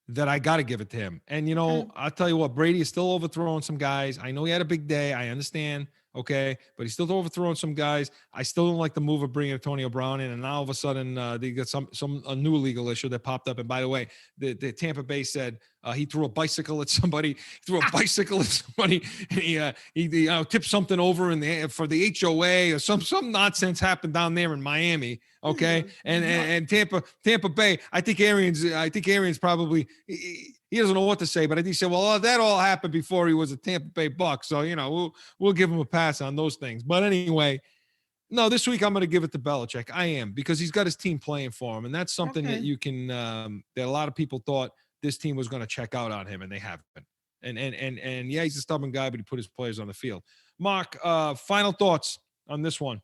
S2: that I got to give it to him. And, I'll tell you what, Brady is still overthrowing some guys. I know he had a big day. I understand. Okay. But he's still overthrowing some guys. I still don't like the move of bringing Antonio Brown in. And now all of a sudden they got a new legal issue that popped up. And by the way, the Tampa Bay said he threw a bicycle at somebody, and he tipped something over for the HOA or some nonsense happened down there in Miami. Okay. And Tampa Bay, I think Arians probably, he doesn't know what to say, but I think he said, well, that all happened before he was a Tampa Bay Buck. So, we'll give him a pass on those things. But anyway, no, this week I'm going to give it to Belichick. I am, because he's got his team playing for him. And that's something that you can, that a lot of people thought this team was going to check out on him, and they haven't. And yeah, he's a stubborn guy, but he put his players on the field. Mark, final thoughts on this one.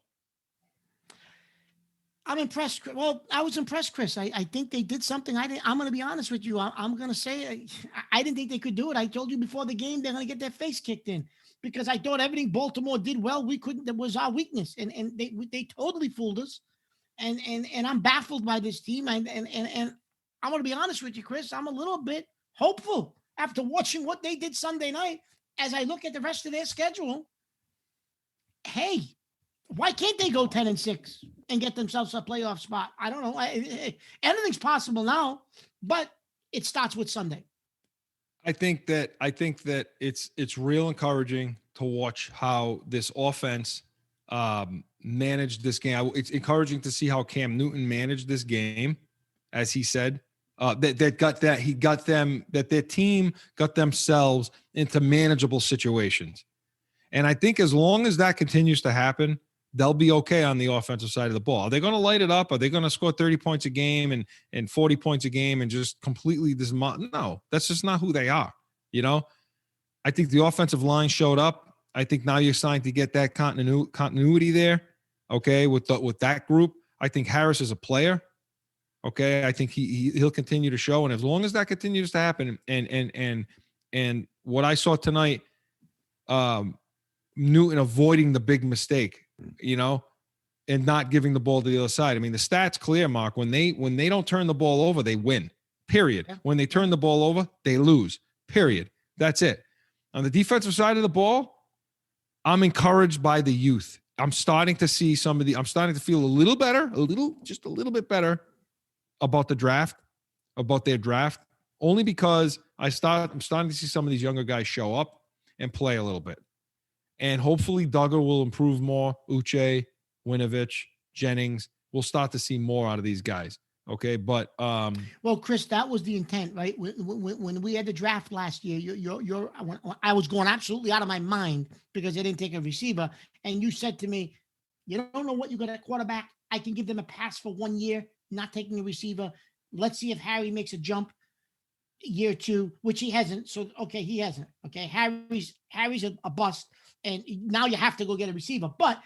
S3: I'm impressed. Well, I was impressed, Chris. I think they did something. I'm going to be honest with you. I'm going to say I didn't think they could do it. I told you before the game they're going to get their face kicked in, because I thought everything Baltimore did well, we couldn't. That was our weakness, and they totally fooled us. And I'm baffled by this team. And I'm going to be honest with you, Chris. I'm a little bit hopeful after watching what they did Sunday night. As I look at the rest of their schedule, hey, why can't they go 10-6 and get themselves a playoff spot? I don't know. Anything's possible now, but it starts with Sunday.
S2: I think that it's real encouraging to watch how this offense managed this game. It's encouraging to see how Cam Newton managed this game, as he said. That their team got themselves into manageable situations. And I think as long as that continues to happen, they'll be okay on the offensive side of the ball. Are they going to light it up? Are they going to score 30 points a game and 40 points a game and just completely no, that's just not who they are. I think the offensive line showed up. I think now you're starting to get that continuity there. Okay. With that group, I think Harris is a player. Okay. I think he'll continue to show. And as long as that continues to happen and what I saw tonight, Newton avoiding the big mistake, and not giving the ball to the other side. I mean, the stats clear, Mark. When they don't turn the ball over, they win. Period. Yeah. When they turn the ball over, they lose. Period. That's it. On the defensive side of the ball, I'm encouraged by the youth. I'm starting to see I'm starting to feel a little bit better about their draft, only because I'm starting to see some of these younger guys show up and play a little bit. And hopefully Duggar will improve more. Uche, Winovich, Jennings. We'll start to see more out of these guys. Okay. But
S3: well, Chris, that was the intent, right? When we had the draft last year, I was going absolutely out of my mind because they didn't take a receiver. And you said to me, you don't know what you got at quarterback. I can give them a pass for 1 year, not taking a receiver. Let's see if Harry makes a jump year 2, which he hasn't. So, okay, he hasn't. Okay. Harry's a bust. And now you have to go get a receiver. But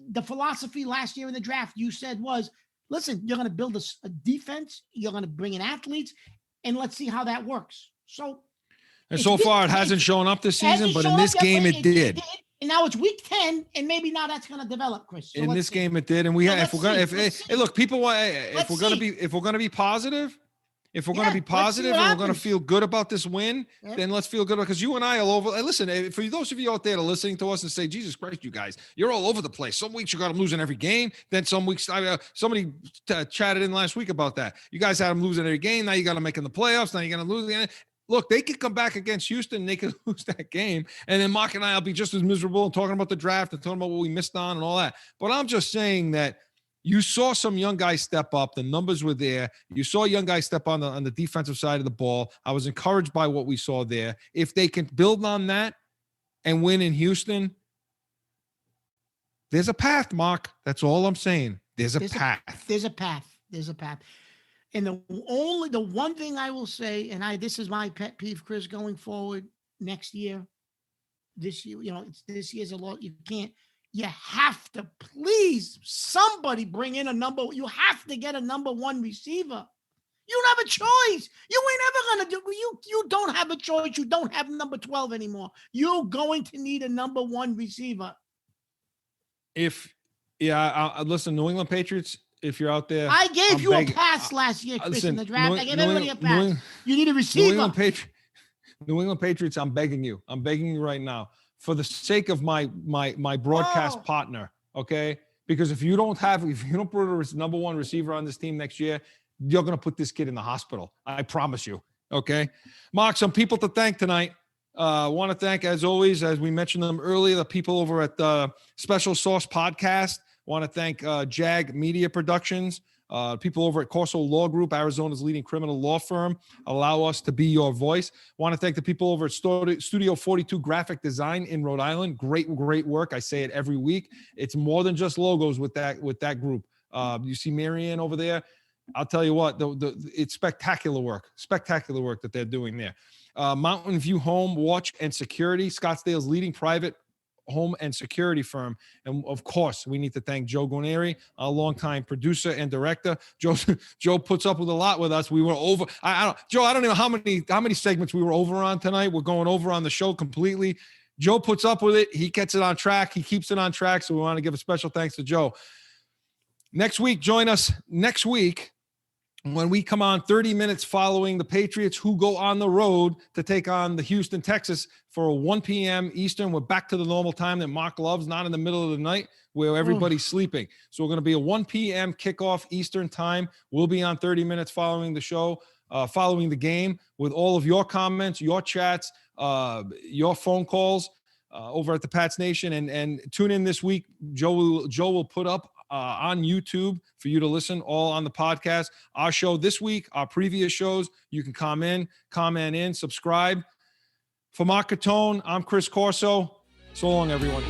S3: the philosophy last year in the draft, you said was, listen, you're going to build a defense. You're going to bring in athletes, and let's see how that works. So
S2: far, it hasn't shown up this season, but in this game, it did.
S3: And now it's week 10, and maybe now that's going to develop, Chris. So
S2: in this game, it did. And if we're going to be positive, and we're going to feel good about this win, then let's feel good, because you and I are over. Listen, for those of you out there that are listening to us and say, Jesus Christ, you guys, you're all over the place. Some weeks you got them losing every game. Then some weeks, somebody chatted in last week about that. You guys had them losing every game. Now you got them making the playoffs. Now you're going to lose again. Look, they could come back against Houston. They could lose that game. And then Mark and I will be just as miserable and talking about the draft and talking about what we missed on and all that. But I'm just saying that you saw some young guys step up. The numbers were there. You saw young guys step on the defensive side of the ball. I was encouraged by what we saw there. If they can build on that and win in Houston, there's a path, Mark. That's all I'm saying. There's a path.
S3: There's a path. And the one thing I will say, and this is my pet peeve, Chris, going forward next year, this year, this year's a lot. you have to please somebody bring in you have to get a number one receiver. You don't have a choice. You ain't ever gonna do. You don't have a choice. You don't have number 12 anymore. You're going to need a number one receiver.
S2: Listen, New England Patriots. If you're out there,
S3: I gave you a pass last year, Chris, in the draft. I gave everybody a pass. You need a receiver.
S2: New England Patriots. I'm begging you. I'm begging you right now, for the sake of my broadcast partner. Okay, because if you don't put a number one receiver on this team next year, you're going to put this kid in the hospital. I promise you. Okay. Mark, some people to thank tonight. I want to thank, as always, as we mentioned them earlier, the people over at the Special Sauce Podcast. Want to thank JAG Media Productions, people over at CORSO Law Group, Arizona's leading criminal law firm. Allow us to be your voice. Want to thank the people over at Studio 42 Graphic Design in Rhode Island. Great work. I say it every week. It's more than just logos with that group. You see Marianne over there. I'll tell you what, it's spectacular work that they're doing there. Mountain View Home, Watch, and Security, Scottsdale's leading private home and security firm. And of course, we need to thank Joe Guarneri, our longtime producer and director. Joe puts up with a lot with us. We were over. Joe, I don't know how many segments we were over on tonight. We're going over on the show completely. Joe puts up with it. He gets it on track. He keeps it on track. So we want to give a special thanks to Joe. Next week, join us next week when we come on 30 minutes following the Patriots, who go on the road to take on the Houston Texans for a 1 p.m. Eastern. We're back to the normal time that Mark loves, not in the middle of the night where everybody's sleeping. So we're going to be a 1 p.m. kickoff Eastern time. We'll be on 30 minutes following the show, following the game, with all of your comments, your chats, your phone calls over at the Pats Nation. And tune in this week. Joe will put up on YouTube for you to listen, all on the podcast. Our show this week, our previous shows, you can comment in, subscribe. For Mark Catone, I'm Chris Corso. So long, everyone.